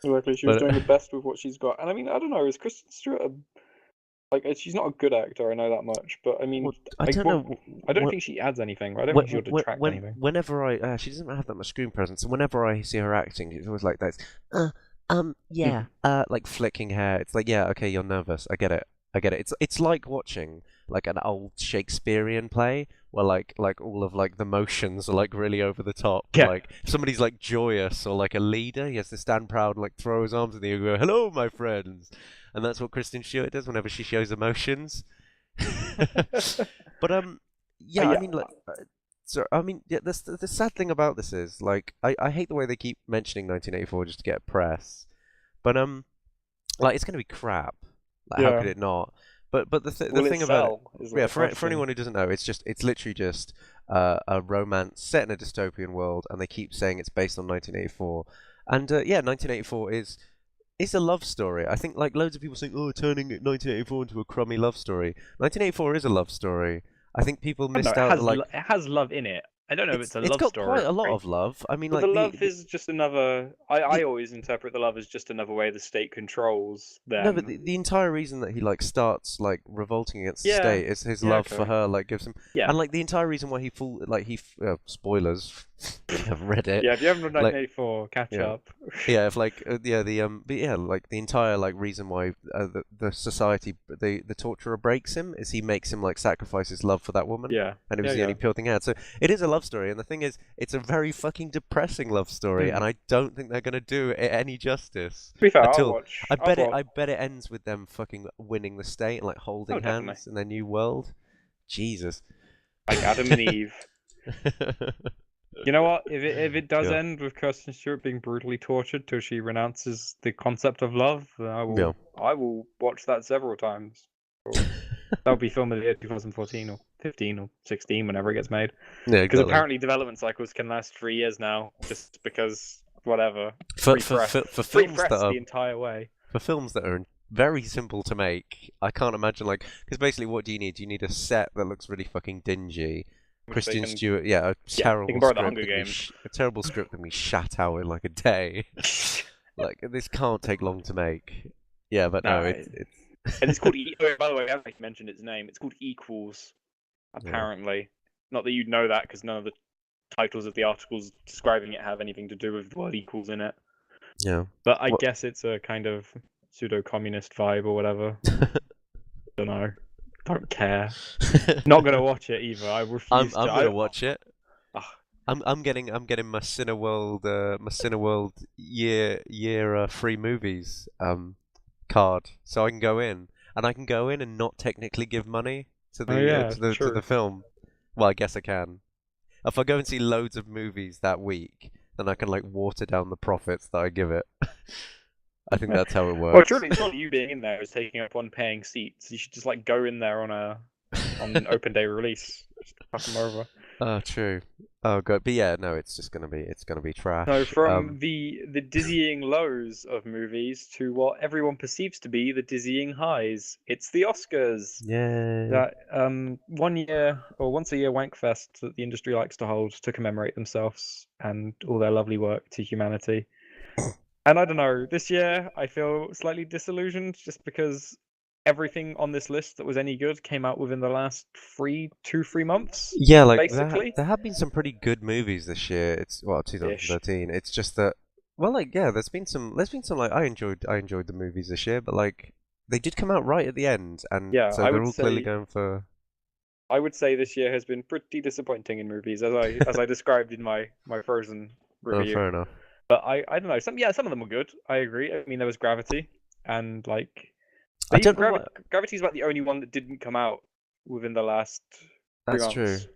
Exactly, she was doing the best with what she's got. And I mean, I don't know, is Kristen Stewart like she's not a good actor, I know that much, but I mean, Well, I don't know. I don't think she adds anything. I don't think she would detract anything. Whenever she doesn't have that much screen presence, and whenever I see her acting, it's always like that. Yeah, like flicking hair. It's like, yeah, okay, you're nervous. I get it. It's like watching like an old Shakespearean play where like all of like the motions are like really over the top. Yeah. Like if somebody's like joyous or like a leader, he has to stand proud and like throw his arms in the air and go, "Hello, my friends," and that's what Kristen Stewart does whenever she shows emotions. But yeah, I mean, like, so I mean, yeah, the sad thing about this is like I hate the way they keep mentioning 1984 just to get press, but like it's gonna be crap. Like, how could it not? But the thing about it, yeah, for anyone who doesn't know, it's literally just a romance set in a dystopian world, and they keep saying it's based on 1984, and yeah, 1984 is. It's a love story. I think like loads of people saying, "Oh, turning 1984 into a crummy love story." 1984 is a love story. I think people missed out. It has love in it. I don't know if it's a love story. It's got quite a lot of love. I mean, but like the love is just another. I always interpret the love as just another way the state controls them. No, but the entire reason that he like starts like revolting against the state is his love for her. Like gives him, and like the entire reason why he spoilers. If you haven't read it. Yeah, if you haven't read 1984, catch up. Yeah, if like but yeah, like the entire like reason why the society the torturer breaks him is he makes him like sacrifice his love for that woman. Yeah, and it was the only pure thing he had. So it is a love story, and the thing is, it's a very fucking depressing love story, and I don't think they're gonna do it any justice. To be fair, I'll watch. I bet it ends with them fucking winning the state and like holding hands in their new world. Jesus, like Adam and Eve. You know what? If it does end with Kirsten Stewart being brutally tortured till she renounces the concept of love, I will watch that several times. That'll be filmed in the year 2014 or 15 or 16, whenever it gets made. Yeah, because apparently development cycles can last 3 years now, just because whatever. For films that are the entire way. For films that are very simple to make, I can't imagine like because basically, what do you need? You need a set that looks really fucking dingy. Kristen Stewart, a terrible script. A terrible script that we shat out in like a day. Like this can't take long to make. Yeah, but no, it's And it's called. Oh, by the way, I haven't mentioned its name. It's called Equals. Yeah. Apparently, not that you'd know that because none of the titles of the articles describing it have anything to do with the word equals in it. Yeah. But I What? guess it's a kind of pseudo-communist vibe or whatever. Don't know. Don't care. Not gonna watch it either. I refuse I'm to. gonna watch it. Ugh. I'm getting my Cineworld year free movies card, so I can go in and not technically give money to Oh the yeah, to the true. film. Well, I guess I can. If I go and see loads of movies that week, then I can like water down the profits that I give it. I think that's how it Well, works. surely you being in there is taking up one paying seats. You should just like go in there on an open day release. Just fuck them over. Oh, true. Oh god, but yeah, no, it's gonna be No, trash. from the dizzying lows of movies to what everyone perceives to be the dizzying highs. It's the Oscars. Yay. That 1 year or once a year wankfest that the industry likes to hold to commemorate themselves and all their lovely work to humanity. And I don't know, this year I feel slightly disillusioned just because everything on this list that was any good came out within the last 3 months, Yeah, like basically. there have been some pretty good movies this year. It's well, Ish. 2013. It's just that well, like yeah, there's been some like I enjoyed the movies this year, but like they did come out right at the end, and Yeah, so they're all clearly going for. I would say this year has been pretty disappointing in movies, as I described in my Frozen Oh, review. fair enough. But I don't know. Some of them were good. I agree. I mean, there was Gravity, and like, I but even don't know what. Gravity is about the only one that didn't come out within the last three That's true. months.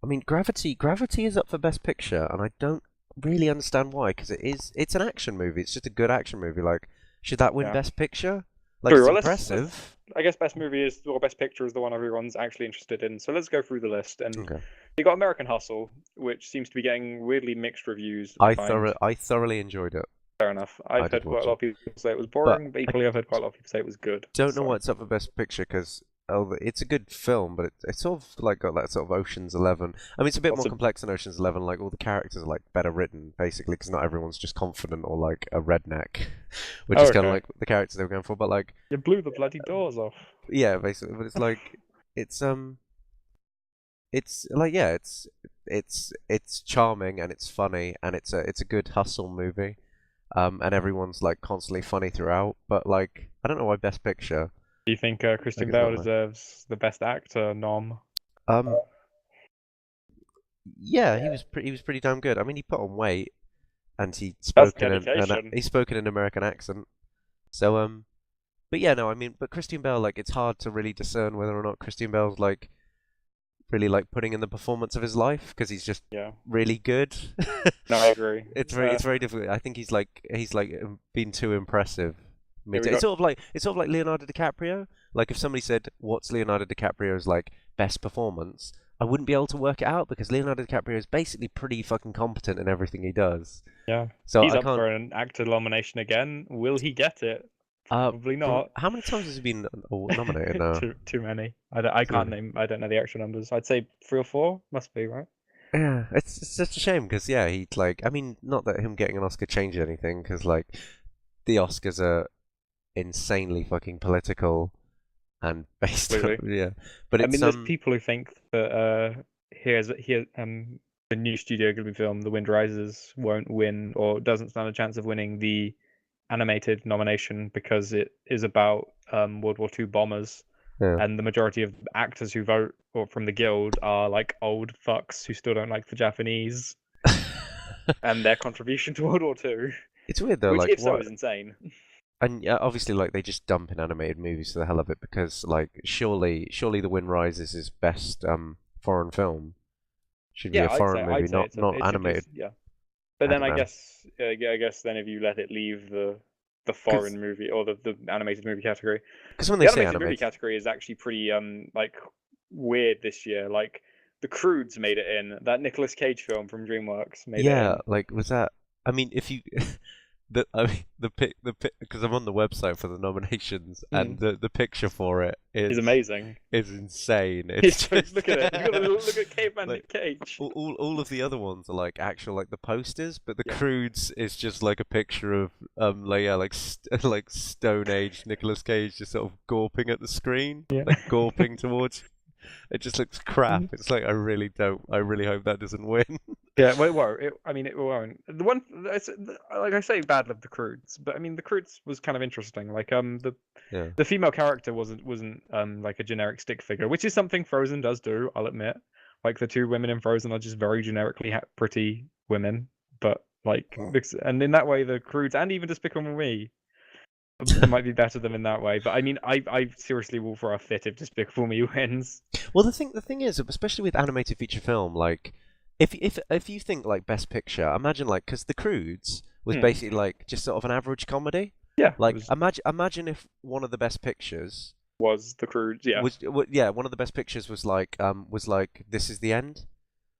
I mean, Gravity is up for Best Picture, and I don't really understand why, because it's an action movie. It's just a good action movie. Like, should that win Yeah. Best Picture? Like, True. it's Well, let's. impressive. I guess best movie is or best picture is the one everyone's actually interested in. So let's go through the list. And Okay. you got American Hustle, which seems to be getting weirdly mixed reviews. I find. I thoroughly enjoyed it. Fair enough. I I've did heard quite watch a lot it, of people say it was but boring, but I equally I've heard quite a lot of people say it was good. don't know So what's up for Best Picture because it's a good film, but it's sort of like got that sort of Ocean's 11. I mean, it's a bit lots more of complex than Ocean's 11. Like all the characters are like better written, basically, because not everyone's just confident or like a redneck, which oh, is kind of okay. like the characters they were going for. But like, You blew the bloody doors off. yeah, basically. But it's like it's it's like yeah, it's charming and it's funny and it's a good hustle movie. And everyone's like constantly funny throughout. But like, I don't know why Best Picture. Do you think Like Christian it's Bale not there. deserves the best actor nom? Um, yeah, he was pretty damn good. I mean, he put on weight and he That's spoke in dedication. he spoke in an American accent. So but yeah, no, I mean, but Christian Bale, like, it's hard to really discern whether or not Christian Bale's like really like putting in the performance of his life because he's just Yeah. really good. No, I agree. It's very difficult. I think he's like been too impressive. Here we It's go. sort of like Leonardo DiCaprio. Like if somebody said what's Leonardo DiCaprio's like best performance, I wouldn't be able to work it out because Leonardo DiCaprio is basically pretty fucking competent in everything he does. Yeah. So He's I up can't. for an actor nomination again. Will he get it? Probably not. How many times has he been nominated now? Too many. I Too can't many. name. I don't know the actual numbers. I'd say 3 or 4. Must be right. Yeah, it's such a shame because yeah, he like I mean, not that him getting an Oscar changed anything because like the Oscars are insanely fucking political and based on Completely. yeah, but I it's mean, there's people who think that the new Studio Ghibli film, The Wind Rises, won't win or doesn't stand a chance of winning the animated nomination because it is about World War II bombers, yeah. and the majority of actors who vote or from the guild are like old fucks who still don't like the Japanese and their contribution to World War II, It's weird though, which, like if so, what? is insane. And yeah, obviously, like they just dump in animated movies for the hell of it because, like, surely The Wind Rises is best foreign film. Should be Yeah, a foreign movie, I'd say not it should be animated. yeah. But I then don't know. I guess then if you let it leave the Because foreign movie or the animated movie category, when they the say animated movie animated, category is actually pretty like weird this year. Like The Croods made it in. That Nicolas Cage film from DreamWorks made it yeah, in. like was that? I mean, if you I mean the pic because I'm on the website for the nominations and Mm. the picture for it He's is amazing. insane. It's just Look at it. You gotta look at Caveman like Nick Cage. all of the other ones are like actual like the posters, but the Yeah. Croods is just like a picture of like yeah like Stone Age Nicolas Cage just sort of gawping at the screen, Yeah. like gawping towards. It just looks crap. Mm. It's like I really don't. I really hope that doesn't win. Yeah, well, it won't. I mean, it won't. The one, like I say, bad love the Croods, but I mean, the Croods was kind of interesting. Like, Yeah. the female character wasn't like a generic stick figure, which is something Frozen does do. I'll admit. Like the two women in Frozen are just very generically pretty women, but like, and in that way, the Croods and even Despicable Me might be better than in that way. But I mean, I seriously will throw a fit if Despicable Me wins. Well, the thing is, especially with animated feature film, like if you think like Best Picture, imagine like because The Croods was Hmm. basically like just sort of an average comedy. Yeah, Like imagine if one of the Best Pictures was the Croods. Yeah, yeah, one of the Best Pictures was like This Is the End,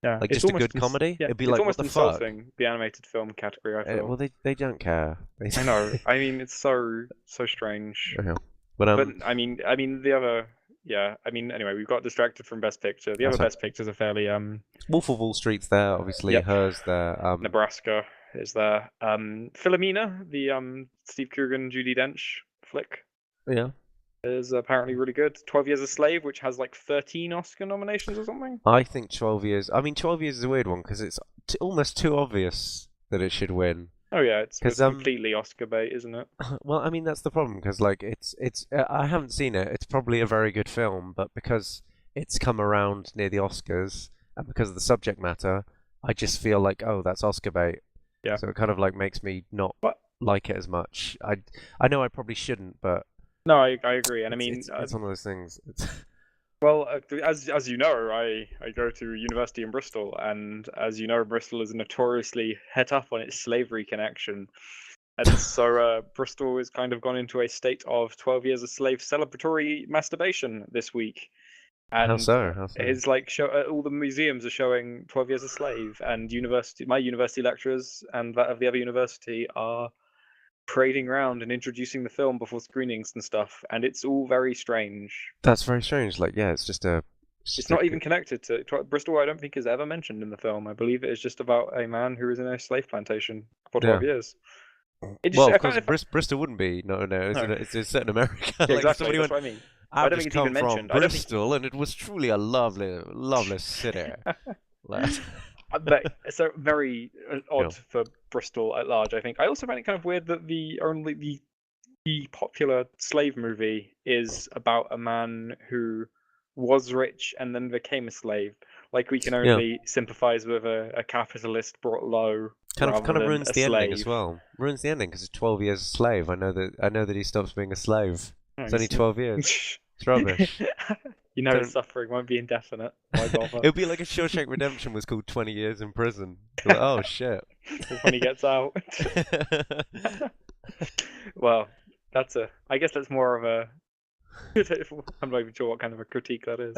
yeah. like It's just a almost good comedy. yeah, It'd be it's like what almost the fuck. insulting the animated film category. I feel. Well, they don't care. I know. I mean, it's so strange. Yeah. But But I mean the other. Yeah, I mean, anyway, we've got distracted from Best Picture. The other that's right. Best Pictures are fairly Wolf of Wall Street's there, obviously. Yep. Hers there. Nebraska is there. Philomena, the Steve Coogan, Judi Dench flick, Yeah. is apparently really good. 12 Years a Slave, which has like 13 Oscar nominations or something. I think 12 Years. I mean, 12 Years is a weird one because it's almost too obvious that it should win. Oh yeah, it's 'Cause, completely Oscar bait, isn't it? Well, I mean that's the problem because like it's I haven't seen it. It's probably a very good film, but because it's come around near the Oscars and because of the subject matter, I just feel like oh that's Oscar bait. Yeah. So it kind of like makes me not What? like it as much. I know I probably shouldn't, but No, I agree, and I mean, it's one of those things. It's well, as you know, I go to university in Bristol, and as you know, Bristol is notoriously het up on its slavery connection, and so Bristol has kind of gone into a state of 12 Years a Slave celebratory masturbation this week, how and so? How so? it's like all the museums are showing 12 Years a Slave, and my university lecturers and that of the other university are parading around and introducing the film before screenings and stuff, and it's all very strange. That's very strange. Like yeah, it's just a. It's not even connected to Bristol. I don't think is ever mentioned in the film. I believe it is just about a man who is in a slave plantation for 12 years. It just, Well, I of course, find Bristol wouldn't be. No, it's set in America. yeah, Like, exactly. somebody That's went, what I mean. I I've don't just think it's come even from mentioned. I don't Bristol, and it was truly a lovely, lovely city. Like, But it's very odd Yeah. for Bristol at large. I think. I also find it kind of weird that the popular slave movie is about a man who was rich and then became a slave. Like we can only sympathize with a capitalist brought low. kind of than ruins a the ending as slave. well. Ruins the ending because it's 12 years a slave. I know that he stops being a slave. No, It's only it's not. 12 years. It's rubbish. You know, Don't- his suffering won't be indefinite. Why bother? It would be like if Shawshank Redemption was called 20 years in prison. You're like, oh shit. When he gets out. Well, I guess that's more of a. I'm not even sure what kind of a critique that is.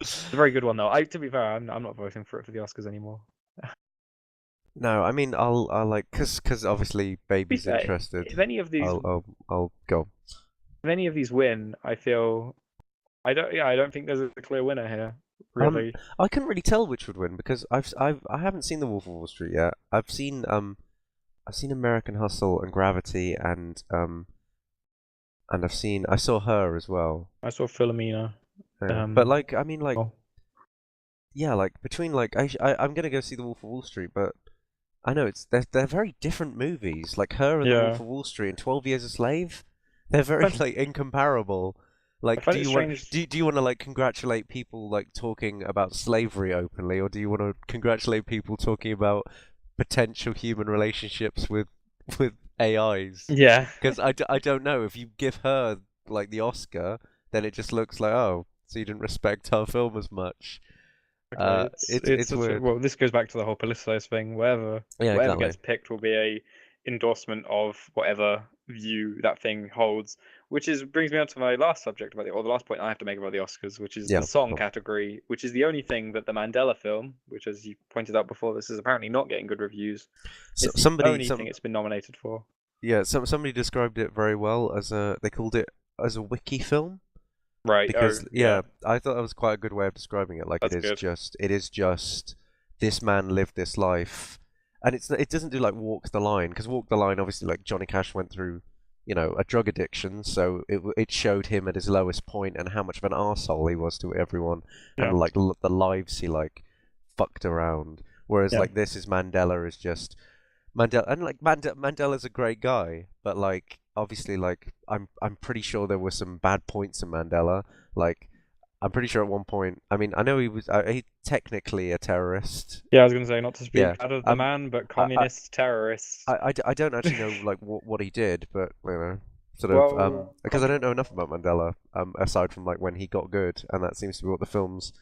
It's a very good one though. To be fair, I'm not voting for it for the Oscars anymore. No, I mean I'll like because obviously baby's fair, interested. If any of these, I'll go. if any of these win, I feel, I don't think there's a clear winner here. Really, I couldn't really tell which would win because I haven't seen The Wolf of Wall Street yet. I've seen American Hustle and Gravity and I saw Her as well. I saw Philomena. But like I mean like Oh. yeah like between like I'm gonna go see The Wolf of Wall Street, but I know they're very different movies. Like Her and The Yeah. Wolf of Wall Street and 12 Years a Slave, they're very like incomparable. Like, find do it you want strange- do you want to like congratulate people like talking about slavery openly, or do you want to congratulate people talking about potential human relationships with AIs? Yeah. Because I don't know if you give her like the Oscar, then it just looks like oh, so you didn't respect our film as much. Okay, It's weird. Well, this goes back to the whole politicized thing. Whatever Exactly. gets picked will be a endorsement of whatever view that thing holds. which brings me on to my last subject about the last point I have to make about the Oscars, which is Yeah, the song cool. category, which is the only thing that the Mandela film, which, as you pointed out before, this is apparently not getting good reviews, So is the only thing it's been nominated for. yeah, somebody described it very well as they called it as a wiki film. Right. Oh, Because yeah. I thought that was quite a good way of describing it. Like That's good. it is just this man lived this life, and it doesn't do like walk the line, because walk the line obviously, like, Johnny Cash went through, a drug addiction, so it showed him at his lowest point and how much of an arsehole he was to everyone, Yeah. and like the lives he like fucked around. Whereas Yeah. like this is Mandela is just Mandela, and like Mandela's a great guy, but like obviously, like, I'm pretty sure there were some bad points in Mandela. Like, I'm pretty sure at one point, I mean, I know he technically a terrorist. Yeah, I was going to say, not to Yeah. speak out of the man, but I, I, communist terrorist. I don't actually know like what he did, but sort of Well, because I don't know enough about Mandela aside from like when he got good, and that seems to be what the film's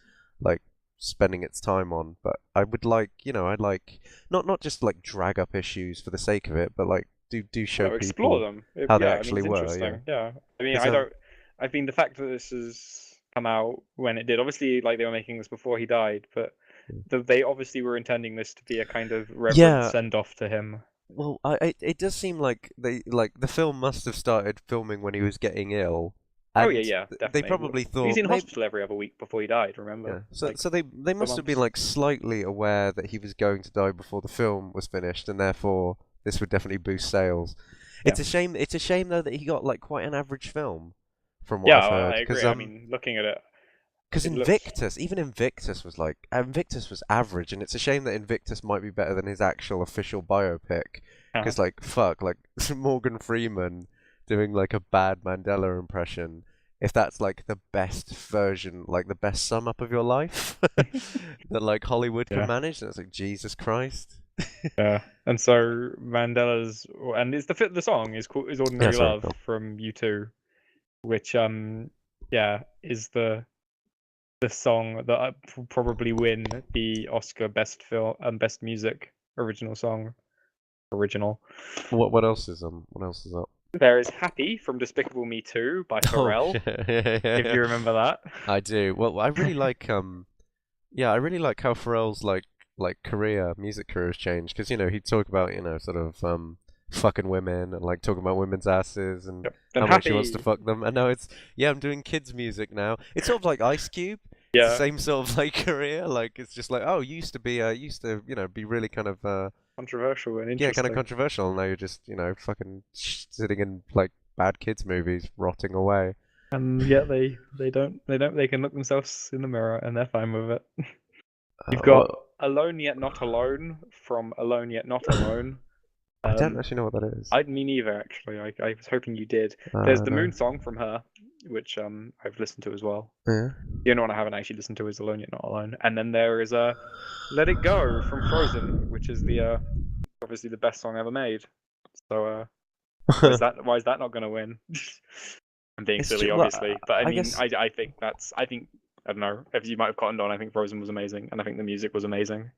like spending its time on. But I would like, I'd like not just like drag up issues for the sake of it, but like do show explore people them. how they Yeah, I mean, actually it's were. interesting. Yeah. I mean, 'Cause, I don't. I mean, the fact that this has come out when it did, obviously, like they were making this before he died, but they obviously were intending this to be a kind of reverent Yeah. send off to him. Well, it does seem like the film must have started filming when he was getting ill, Oh and yeah, they definitely. probably He was thought in maybe, hospital every other week before he died. Remember? yeah. So Like, they must have been months. like slightly aware that he was going to die before the film was finished, and therefore this would definitely boost sales. It's a shame. It's a shame though that he got like quite an average film, from what Yeah, I've heard. I Because agree. I mean, looking at it, because it looks. Invictus was like Invictus was average, and it's a shame that Invictus might be better than his actual official biopic. Because like fuck, like Morgan Freeman doing like a bad Mandela impression. If that's like the best version, like the best sum up of your life that like Hollywood can Yeah. manage, then it's like Jesus Christ. Yeah, and so Mandela's and it's the song is called Ordinary Yeah, sorry, Love go on. from U2, which is the song that will probably win the Oscar Best Film and Best Music Original Song. Original. What else is up? There is Happy from Despicable Me 2 by Oh Pharrell, shit. Yeah, if you remember that. I do. Well, I really like yeah, I really like how Pharrell's like music career has changed, because he'd talk about sort of fucking women and like talking about women's asses and Yep. how And much he wants to Happy, fuck them. And now I'm doing kids music now. It's sort of like Ice Cube. It's the yeah, same sort of like career. Like it's just like, oh, you used to be really kind of controversial and yeah, kind of interesting. controversial. Now you're just fucking sitting in like bad kids movies, rotting away. And yet they can look themselves in the mirror and they're fine with it. You've got Alone Yet Not Alone from Alone Yet Not Alone. I don't actually know what that is. Me neither, actually. I was hoping you did. There's the No. Moon Song from her, which I've listened to as well. Yeah. The only one I haven't actually listened to is Alone Yet Not Alone. And then there is Let It Go from Frozen, which is the obviously the best song ever made. So why is that not going to win? I'm being silly, obviously, but I mean, I think I don't know, as you might have cottoned on, I think Frozen was amazing, and I think the music was amazing.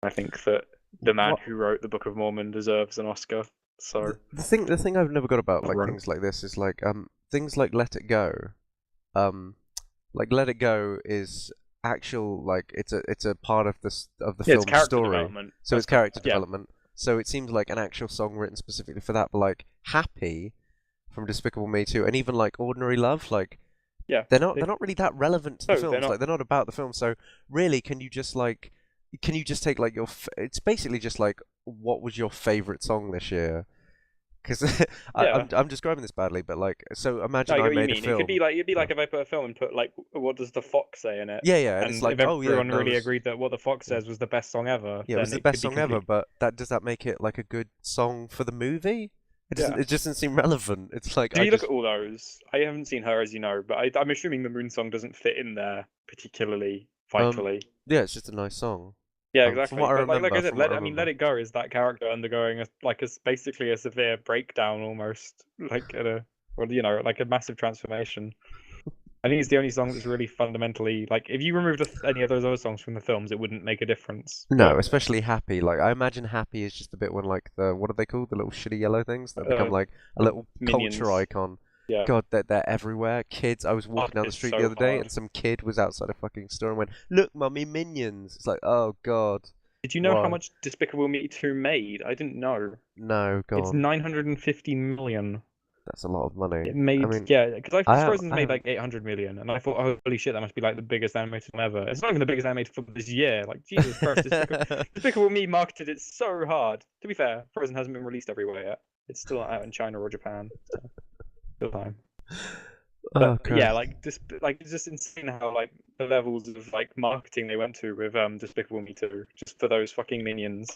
I think that the man who wrote the Book of Mormon deserves an Oscar. So the thing I've never got about like things like this is like things like Let It Go, like Let It Go is actual, like it's a part of the film story. Development. So it's character development. So it seems like an actual song written specifically for that. But like Happy from Despicable Me 2, and even like Ordinary Love, like they're not really that relevant to the films. Like they're not about the film. So really, can you just take like it's basically just like, what was your favorite song this year? Because I'm describing this badly, but like, so imagine I made a film. It'd be like if I put a film and put like, what does the fox say in it? Yeah, and it's like, if everyone really agreed that what the fox says was the best song ever, yeah, it was the best song ever. But does that make it like a good song for the movie? It just doesn't seem relevant. It's like, look at all those? I haven't seen her, as you know, but I'm assuming the Moon Song doesn't fit in there particularly vitally. Yeah, it's just a nice song. Yeah, exactly. From what I remember, like I said, Let It Go is that character undergoing basically a severe breakdown, almost like like a massive transformation. I think it's the only song that's really fundamentally like, if you removed any of those other songs from the films, it wouldn't make a difference. No, especially Happy. Like I imagine Happy is just the bit when like what are they called? The little shitty yellow things that become like a little minions. culture icon. Yeah. God, they're everywhere. Kids, I was walking down the It's street the so other day, hard. and some kid was outside a fucking store and went, "Look, mummy, minions!" It's like, oh God, Did you know how why? much Despicable Me 2 made? I didn't know. No, go It's on. 950 million. That's a lot of money. It I made, mean, yeah, because I I thought have, Frozen's I made have. like 800 million, and I thought, holy shit, that must be like the biggest animated film ever. It's not even the biggest animated film this year. Like, Jesus Christ, Despicable Me marketed it so hard. To be fair, Frozen hasn't been released everywhere yet. It's still not out in China or Japan, so still time. Oh But yeah, Christ. like it's just insane how like the levels of like marketing they went to with Despicable Me 2 just for those fucking minions.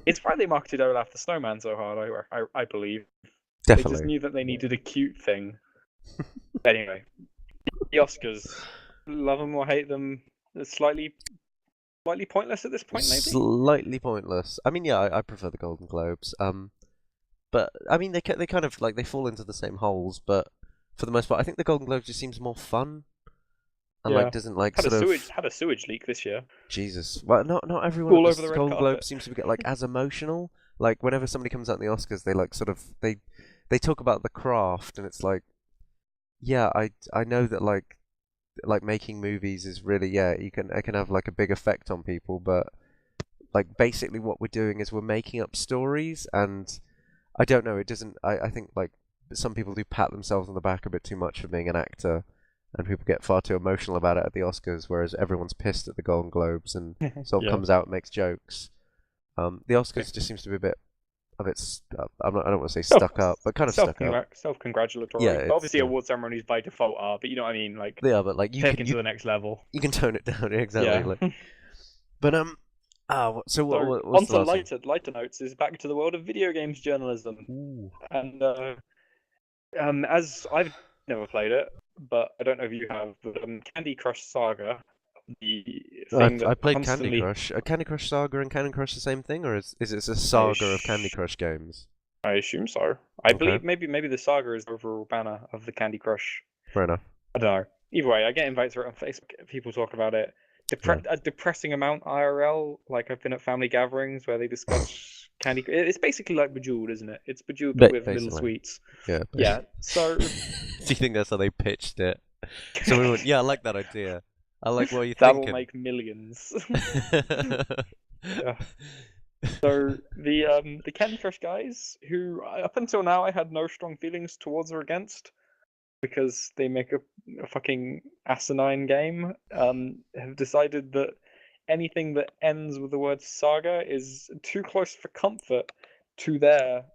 It's why they marketed Olaf the Snowman so hard. I believe they just Definitely. knew that they needed a cute thing. Anyway, the Oscars, love them or hate them, it's slightly pointless at this point, maybe. Slightly pointless. I mean, yeah, I prefer the Golden Globes. But I mean, they kind of like they fall into the same holes, but for the most part, I think the Golden Globes just seems more fun and like Yeah, doesn't like sort of had a sewage leak this year, Jesus. Well, not everyone at all the over the red Golden carpet. Globes seems to get like as emotional. Like whenever somebody comes out in the Oscars, they like sort of they talk about the craft, and it's like, yeah, I know that like making movies is really, yeah, it can have like a big effect on people, but like basically what we're doing is we're making up stories, and I don't know, it doesn't. I think like some people do pat themselves on the back a bit too much for being an actor, and people get far too emotional about it at the Oscars, whereas everyone's pissed at the Golden Globes and sort of Yeah. comes out and makes jokes. The Oscars just seems to be a bit. I don't want to say Self stuck up, but kind of stuck up. self Yeah, congratulatory. it's Obviously, yeah, award ceremonies by default are, but you know what I mean. Like they are, but like taken to the next level. you can tone it down exactly. Yeah. Like, but so So what's on the to last one? lighter notes is back to the world of video games journalism, Ooh. and as I've never played it, but I don't know if you have, but Candy Crush Saga, the thing I that played Candy constantly, Crush. Are Candy Crush Saga and Candy Crush the same thing, or is it a I, saga of Candy sh- Crush games? I assume so. I Okay, believe maybe the Saga is the overall banner of the Candy Crush. fair enough. I don't know. Either way, I get invites on Facebook. People talk about it. Yeah, A depressing amount IRL. Like I've been at family gatherings where they discuss Candy. It's basically like Bejeweled, isn't it? It's Bejeweled but with little basically, sweets. yeah. Yeah. So Do you think that's how they pitched it? So we went, yeah, I like that idea. I like what you're that'll thinking. make millions. Yeah. So the Candy Crush guys, who up until now I had no strong feelings towards or against, because they make a fucking asinine game, have decided that anything that ends with the word saga is too close for comfort to their,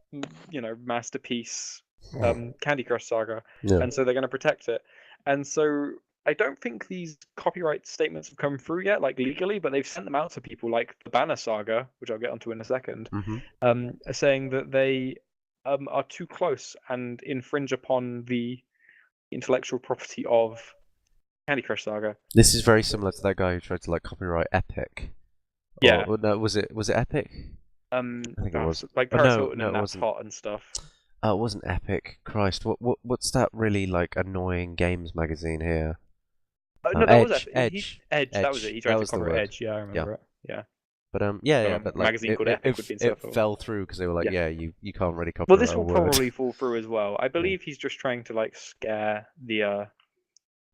masterpiece, Candy Crush Saga, Yeah. and so they're going to protect it. And so I don't think these copyright statements have come through yet, like legally, but they've sent them out to people, like the Banner Saga, which I'll get onto in a second, Mm-hmm. saying that they are too close and infringe upon the intellectual property of Candy Crush Saga. This is very similar to that guy who tried to like copyright Epic. Yeah. Or no, was it Epic? I think it was. Like Oh, Paris no, Hilton no, and it That's wasn't. Hot and stuff. It wasn't Epic. Christ, what's that really like annoying games magazine here? No, that was Edge, Edge. That was it. Edge. He That tried to was the cover word. Edge. Yeah, I Yeah. remember it. Yeah. But yeah, A but like magazine called Epic would be it insufferable. fell through because they were like, Yeah. yeah, you can't really Well, copyright this a will word. probably fall through as well. I believe he's just trying to like scare Yeah,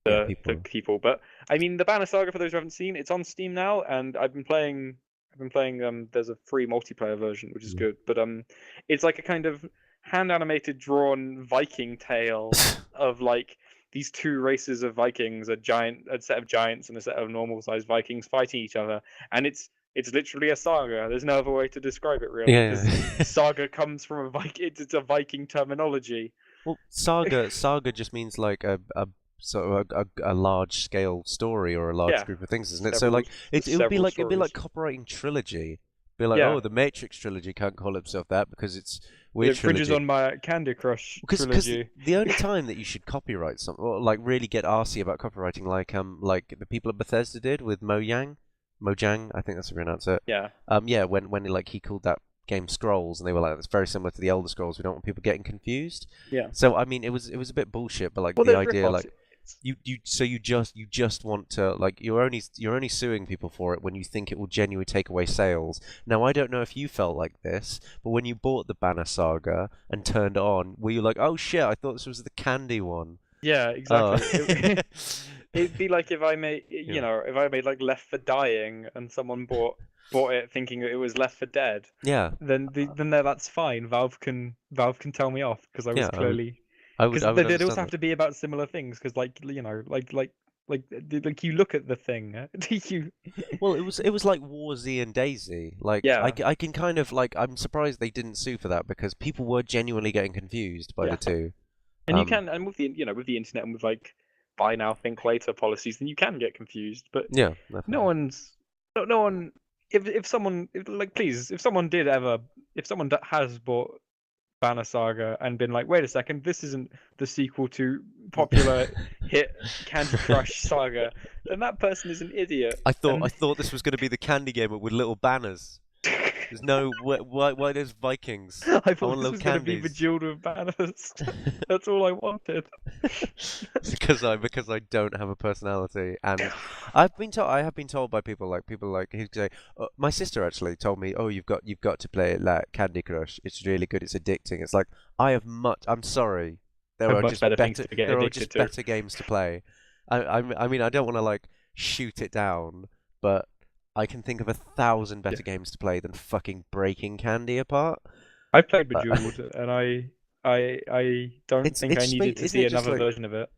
the people. people. But I mean, the Banner Saga, for those who haven't seen, it's on Steam now, and I've been playing. There's a free multiplayer version, which is Yeah. good. But it's like a kind of hand animated, drawn Viking tale of like these two races of Vikings, a set of giants and a set of normal sized Vikings fighting each other, and it's literally a saga. There's no other way to describe it really, Yeah. because saga comes from a Viking. It's a Viking terminology. Well, saga just means like a sort of a large scale story or a large Yeah, group of things, isn't it? So like it would be several like stories. copyrighting trilogy. Be like, Yeah, oh, the Matrix trilogy can't call itself that because it's it weird infringes trilogy. on my Candy Crush Because trilogy. the only time that you should copyright something, or like really get arsy about copywriting, like the people at Bethesda did with Mojang, I think that's how you pronounce it. Yeah, Yeah, when like he called that game Scrolls, and they were like, it's very similar to the Elder Scrolls. We don't want people getting confused. yeah. So I mean, it was a bit bullshit, but like Well, the there's idea, rip-offs. like You just want to, like, you're only suing people for it when you think it will genuinely take away sales. Now I don't know if you felt like this, but when you bought the Banner Saga and turned it on, were you like, oh shit, I thought this was the candy one? Yeah, Oh. exactly. It'd be like if I made, Yeah. if I made like Left for Dying and someone bought it thinking that it was Left for Dead, Yeah. then that's fine. Valve can tell me off because I was Yeah, clearly I because would they'd also understand have that. to be about similar things because like you look at the thing, you Well, it was like War Z and Daisy. Like yeah I can kind of like I'm surprised they didn't sue for that because people were genuinely getting confused by the yeah, two. and you Um, can and with the internet and with like buy now think later policies, then you can get confused, but yeah, no definitely. one's no one if someone like please if someone did ever if someone has bought Banner Saga and been like, wait a second, this isn't the sequel to popular hit Candy Crush Saga, then that person is an idiot. I And thought this was going to be the candy game but with little banners. There's no why there's Vikings. I I thought want this little was going to be candies. Bejeweled with banners. That's all I wanted. Because I don't have a personality, and I have been told by people like who say my sister actually told me, oh, you've got to play it like Candy Crush, it's really good, it's addicting. It's like I'm sorry, I have much better things to get there are addicted just to. better games to play. I mean I don't want to like shoot it down, but I can think of 1,000 Yeah. better games to play than fucking breaking candy apart. I played Uh, Bejeweled, and I don't think I needed to isn't see it just another like version of it.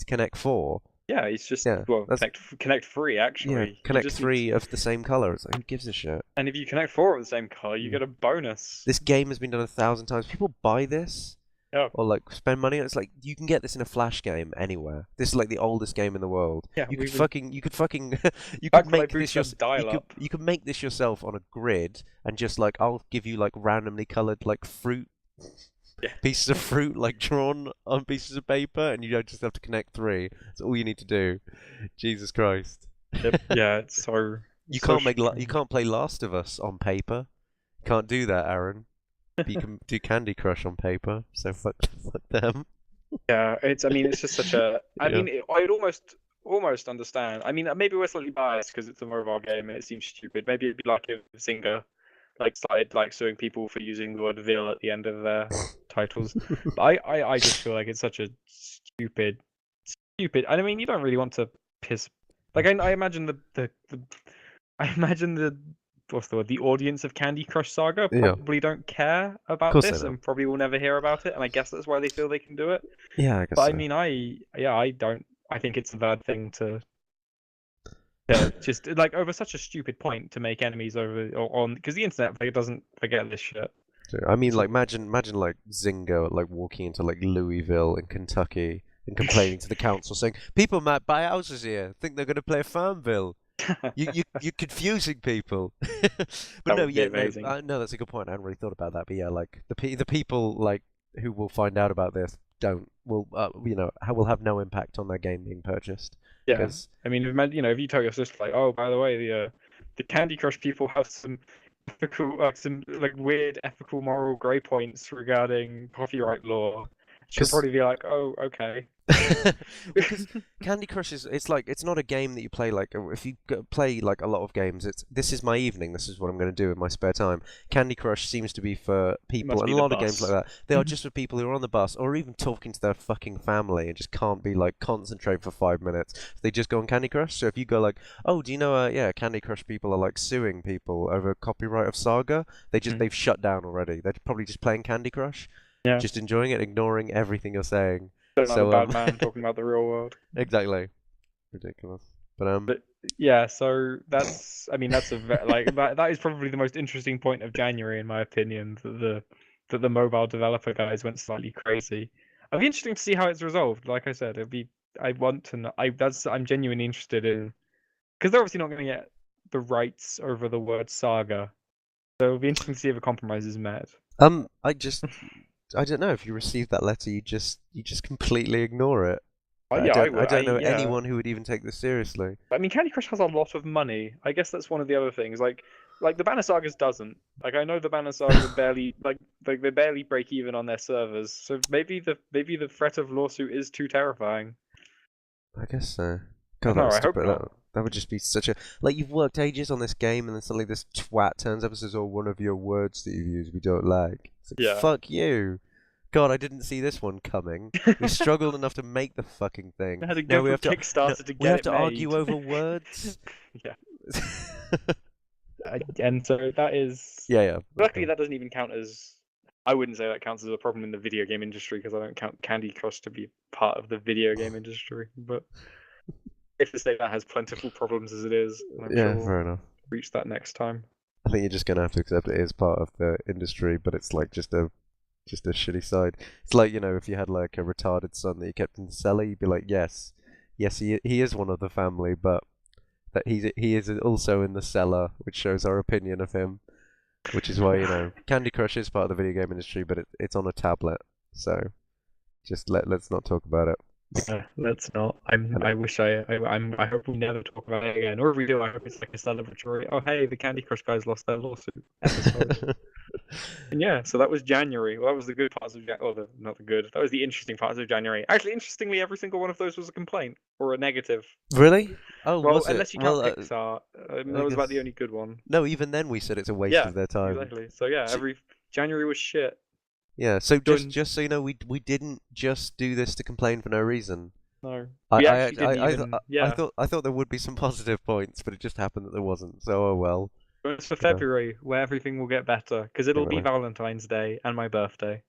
Connect 4? Yeah, it's just Yeah, well, that's connect free yeah, actually. You Connect just need to, 3 of the same color. It's like, who gives a shit? and if you connect four of the same color, you Yeah. get a bonus. This game has been done 1,000 times. People buy this Yeah, or like spend money on it. It's like you can get this in a flash game anywhere. This is like the oldest game in the world. yeah, You could fucking you could back when I make booted this your up dial-up. you could make this yourself on a grid and just like I'll give you like randomly colored like fruit Yeah, pieces of fruit like drawn on pieces of paper, and you don't just have to connect 3. That's all you need to do. Jesus Christ. yep, yeah. It's so You so can't you strange. can't play Last of Us on paper. You can't do that, Aaron. But you can do Candy Crush on paper. So fuck them. Yeah, it's. I mean, it's just such a. I Yeah. mean, I'd almost understand. I mean, maybe we're slightly biased because it's a mobile game and it seems stupid. Maybe it'd be like if Zynga like started like suing people for using the word "vil" at the end of their titles. But I just feel like it's such a stupid. And I mean, you don't really want to piss. Like I imagine the I imagine the what's the word? The audience of Candy Crush Saga Yeah. Of probably don't care about course I this know. and probably will never hear about it. And I guess that's why they feel they can do it. Yeah, I guess But I so. mean, I don't. I think it's a bad thing to just like over such a stupid point to make enemies over or on because the internet like, doesn't forget this shit. I mean, So like, imagine like Zynga like walking into like Louisville in Kentucky and complaining to the council saying, "People might buy houses here, think they're going to play Farmville. You're confusing people." But that no, would be yeah, no, amazing. no, that's a good point. I hadn't really thought about that, but yeah, like the people like who will find out about this don't will will have no impact on their game being purchased Yeah, because I mean, if you tell your sister like, oh, by the way, the Candy Crush people have some ethical, some like weird ethical moral grey points regarding copyright law, she'll because probably be like, oh, okay. well, because Candy Crush is it's like it's not a game that you play like if you play like a lot of games. It's this is my evening. This is what I'm going to do in my spare time. Candy Crush seems to be for It people, must and be a the lot of games like bus. that. They are just for people who are on the bus or even talking to their fucking family and just can't be like concentrate for 5 minutes. They just go on Candy Crush. So if you go like, oh, do you know? Yeah, Candy Crush people are like suing people over copyright of Saga. They've shut down already. They're probably just playing Candy Crush, Yeah, just enjoying it, ignoring everything you're saying. another So bad man talking about the real world. exactly. Ridiculous. But But yeah, so that's I mean that's like that is probably the most interesting point of January in my opinion that the mobile developer guys went slightly crazy. It'll be interesting to see how it's resolved. Like I said, it'll be I want to know I'm genuinely interested in because they're obviously not going to get the rights over the word saga. So it'll be interesting to see if a compromise is met. I don't know if you receive that letter, you just completely ignore it. Yeah, I I would. don't know Yeah. anyone who would even take this seriously. I mean, Candy Crush has a lot of money. I guess that's one of the other things. Like, Like the Banner Sagas doesn't. Like I know the Banner Sagas are barely they barely break even on their servers. So maybe the threat of lawsuit is too terrifying. I guess so. I God, don't know, that I hope stupid. not. That would just be such a like you've worked ages on this game, and then suddenly this twat turns up and says, "Oh, one of your words that you've used we don't like." It's like, Yeah. fuck you. God, I didn't see this one coming. We struggled enough to make the fucking thing. I had to Now go we from have to Kickstarter to we get have it to made. argue over words. Yeah. And so that is. Yeah. Luckily, that doesn't even count as. I wouldn't say that counts as a problem in the video game industry because I don't count Candy Crush to be part of the video game industry. But if to say that has plentiful problems as it is, I'm Yeah, sure we'll fair enough. reach that next time. I think you're just gonna have to accept it is part of the industry, but it's like just a shitty side. It's like, you know, if you had like a retarded son that you kept in the cellar, you'd be like, yes, he is one of the family, but that he is also in the cellar, which shows our opinion of him. Which is why, you know, Candy Crush is part of the video game industry, but it's on a tablet, so just let's not talk about it. Let's not. I wish I hope we never talk about it again. Or if we do, I hope it's like a celebratory. Oh hey, the Candy Crush guys lost their lawsuit episode. And yeah, so that was January. Well, that was the good parts of January. Oh, not the good. That was the interesting parts of January. Actually, interestingly, every single one of those was a complaint or a negative. Really? Oh, Well, was it? unless you count Well, Pixar, that I was about guess- the only good one. no, even then we said it's a waste Yeah, of their time. exactly. So yeah, So- every January was shit. Yeah, so Done. just so you know, we didn't just do this to complain for no reason. No, I we I, actually didn't I, even. I Yeah, thought there would be some positive points, but it just happened that there wasn't. So oh well. it's for you know. February where everything will get better because it'll be really. Valentine's Day and my birthday.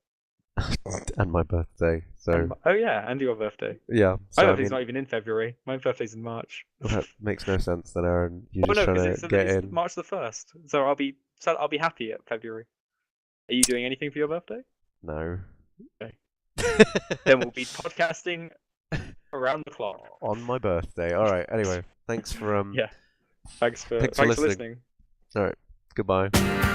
And my birthday. So Oh yeah, and your birthday. yeah. My So I birthday's mean, not even in February. My birthday's in March. well, that makes no sense then, Aaron. You're Oh just no, trying because to get it's in. March the 1st. So I'll be happy at February. Are you doing anything for your birthday? No. Okay. Then we'll be podcasting around the clock. On my birthday. All right. Anyway, thanks for Yeah. Thanks for Thanks for listening. listening. All right. Goodbye.